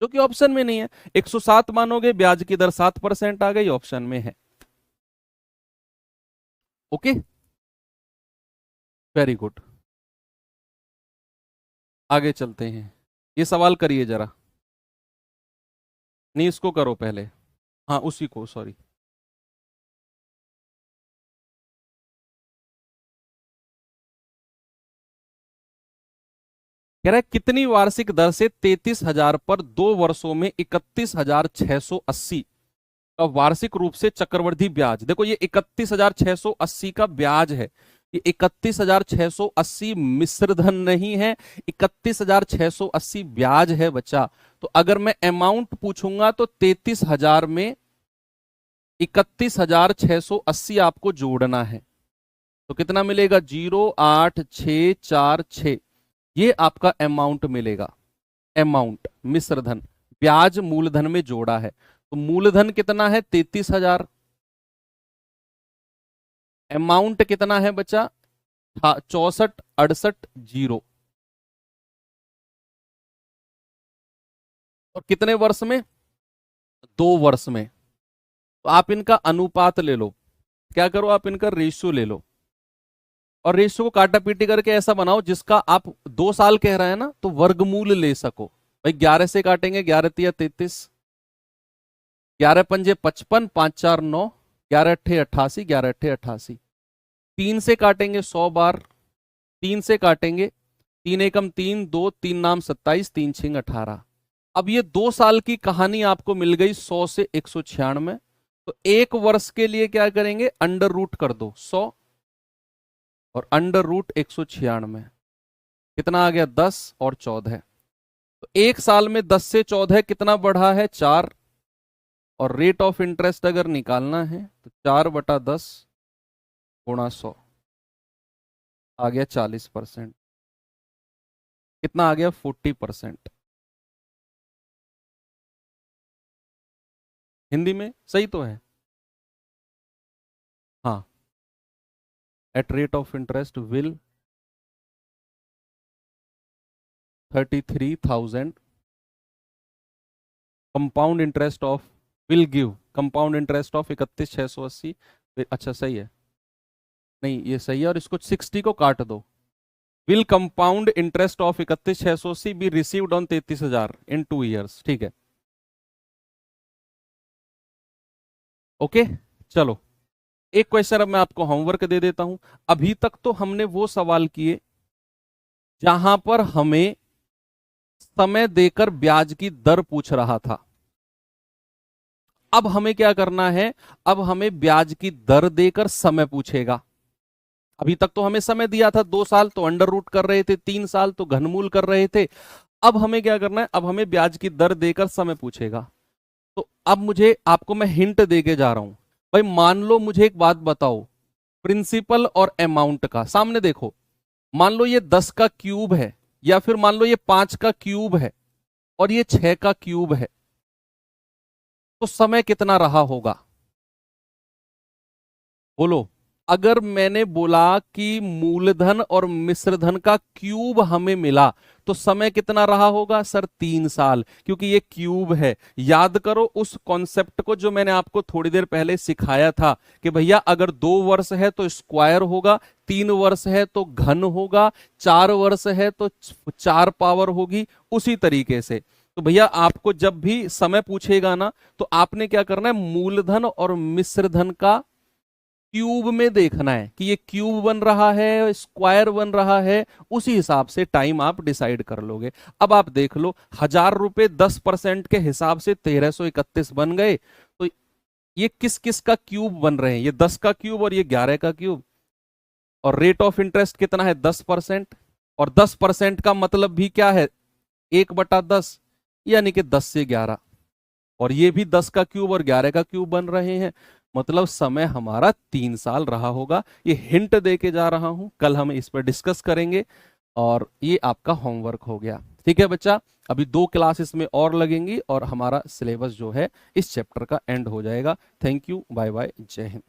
जो कि ऑप्शन में नहीं है। 107 मानोगे ब्याज की दर 7% आ गई, ऑप्शन में है। ओके। वेरी गुड, आगे चलते हैं। ये सवाल करिए जरा। नहीं, इसको करो पहले। हाँ, उसी को, सॉरी। कह रहा है कितनी वार्षिक दर से 33,000 पर 2 वर्षों में 31,680 का वार्षिक रूप से चक्रवृद्धि ब्याज। देखो ये 31,680 का ब्याज है, ये 31,680 मिश्र धन नहीं है, 31,680 ब्याज है बच्चा। तो अगर मैं अमाउंट पूछूंगा तो 33,000 में 31,680 आपको जोड़ना है, तो कितना मिलेगा? 08646, ये आपका अमाउंट मिलेगा। अमाउंट मिश्र धन, ब्याज मूलधन में जोड़ा है, तो मूलधन कितना है? 33,000। अमाउंट कितना है बच्चा? 64,68,0। और कितने वर्ष में? 2 वर्ष में। तो आप इनका अनुपात ले लो, क्या करो, आप इनका रेशियो ले लो, और रेशियो को काटा पीटी करके ऐसा बनाओ जिसका आप 2 साल कह रहे हैं ना, तो वर्गमूल ले सको। भाई 11 से काटेंगे, 11 तिया 33, 11 पंजे 55, 5 4 9, 11 अट्ठे 88, 11 अट्ठे 88। 3 से काटेंगे 100 बार, 3 से काटेंगे, 3 एकम 3, 2 3 नाम 27, 3 छिंग 18। अब ये 2 साल की कहानी आपको मिल गई 100 से 196। तो 1 वर्ष के लिए क्या करेंगे? अंडर रूट कर दो 100 और अंडर रूट 196, कितना आ गया? 10 और 14। तो 1 साल में 10 से 14 कितना बढ़ा है? 4। और रेट ऑफ इंटरेस्ट अगर निकालना है तो 4/10 गुणा 100 आ गया 40%। कितना आ गया? 40%। हिंदी में सही तो है? हाँ, at rate of interest will 33,000 compound interest of will give compound interest of 31,680। अच्छा सही है, नहीं ये सही है, और इसको 60 को काट दो। Will compound interest of 31,680 be received on 33,000 in 2 years. ठीक है, ओके। चलो एक क्वेश्चन अब मैं आपको होमवर्क दे देता हूं। अभी तक तो हमने वो सवाल किए जहां पर हमें समय देकर ब्याज की दर पूछ रहा था। अब हमें क्या करना है? अब हमें ब्याज की दर देकर समय पूछेगा। अभी तक तो हमें समय दिया था 2 साल, तो अंडर रूट कर रहे थे, 3 साल तो घनमूल कर रहे थे। अब हमें क्या करना है? अब हमें ब्याज की दर देकर समय पूछेगा। तो अब मुझे आपको मैं हिंट देके जा रहा हूं। भाई मान लो, मुझे एक बात बताओ, प्रिंसिपल और अमाउंट का सामने देखो। मान लो ये 10 का क्यूब है, या फिर मान लो ये 5 का क्यूब है, और ये 6 का क्यूब है, तो समय कितना रहा होगा? बोलो। अगर मैंने बोला कि मूलधन और मिश्रधन का क्यूब हमें मिला, तो समय कितना रहा होगा? सर 3 साल, क्योंकि ये क्यूब है। याद करो उस कॉन्सेप्ट को जो मैंने आपको थोड़ी देर पहले सिखाया था कि भैया अगर 2 वर्ष है तो स्क्वायर होगा, 3 वर्ष है तो घन होगा, 4 वर्ष है तो 4 पावर होगी। उसी तरीके से तो भैया आपको जब भी समय पूछेगा ना, तो आपने क्या करना है? मूलधन और मिश्रधन का क्यूब में देखना है कि ये क्यूब बन रहा है, स्क्वायर बन रहा है, उसी हिसाब से टाइम आप डिसाइड कर लोगे। अब आप देख लो, 1,000 रुपए 10% के हिसाब से 1,331 बन गए। तो ये किस किस का क्यूब बन रहे हैं? ये 10 का क्यूब और ये 11 का क्यूब। और रेट ऑफ इंटरेस्ट कितना है? 10%। और 10% का मतलब भी क्या है? 1/10, यानी कि 10 से 11। और ये भी 10 का क्यूब और 11 का क्यूब बन रहे हैं, मतलब समय हमारा 3 साल रहा होगा। ये हिंट दे के जा रहा हूं, कल हम इस पर डिस्कस करेंगे। और ये आपका होमवर्क हो गया। ठीक है बच्चा, अभी 2 क्लास इसमें और लगेंगी और हमारा सिलेबस जो है इस चैप्टर का एंड हो जाएगा। थैंक यू, बाय बाय, जय हिंद।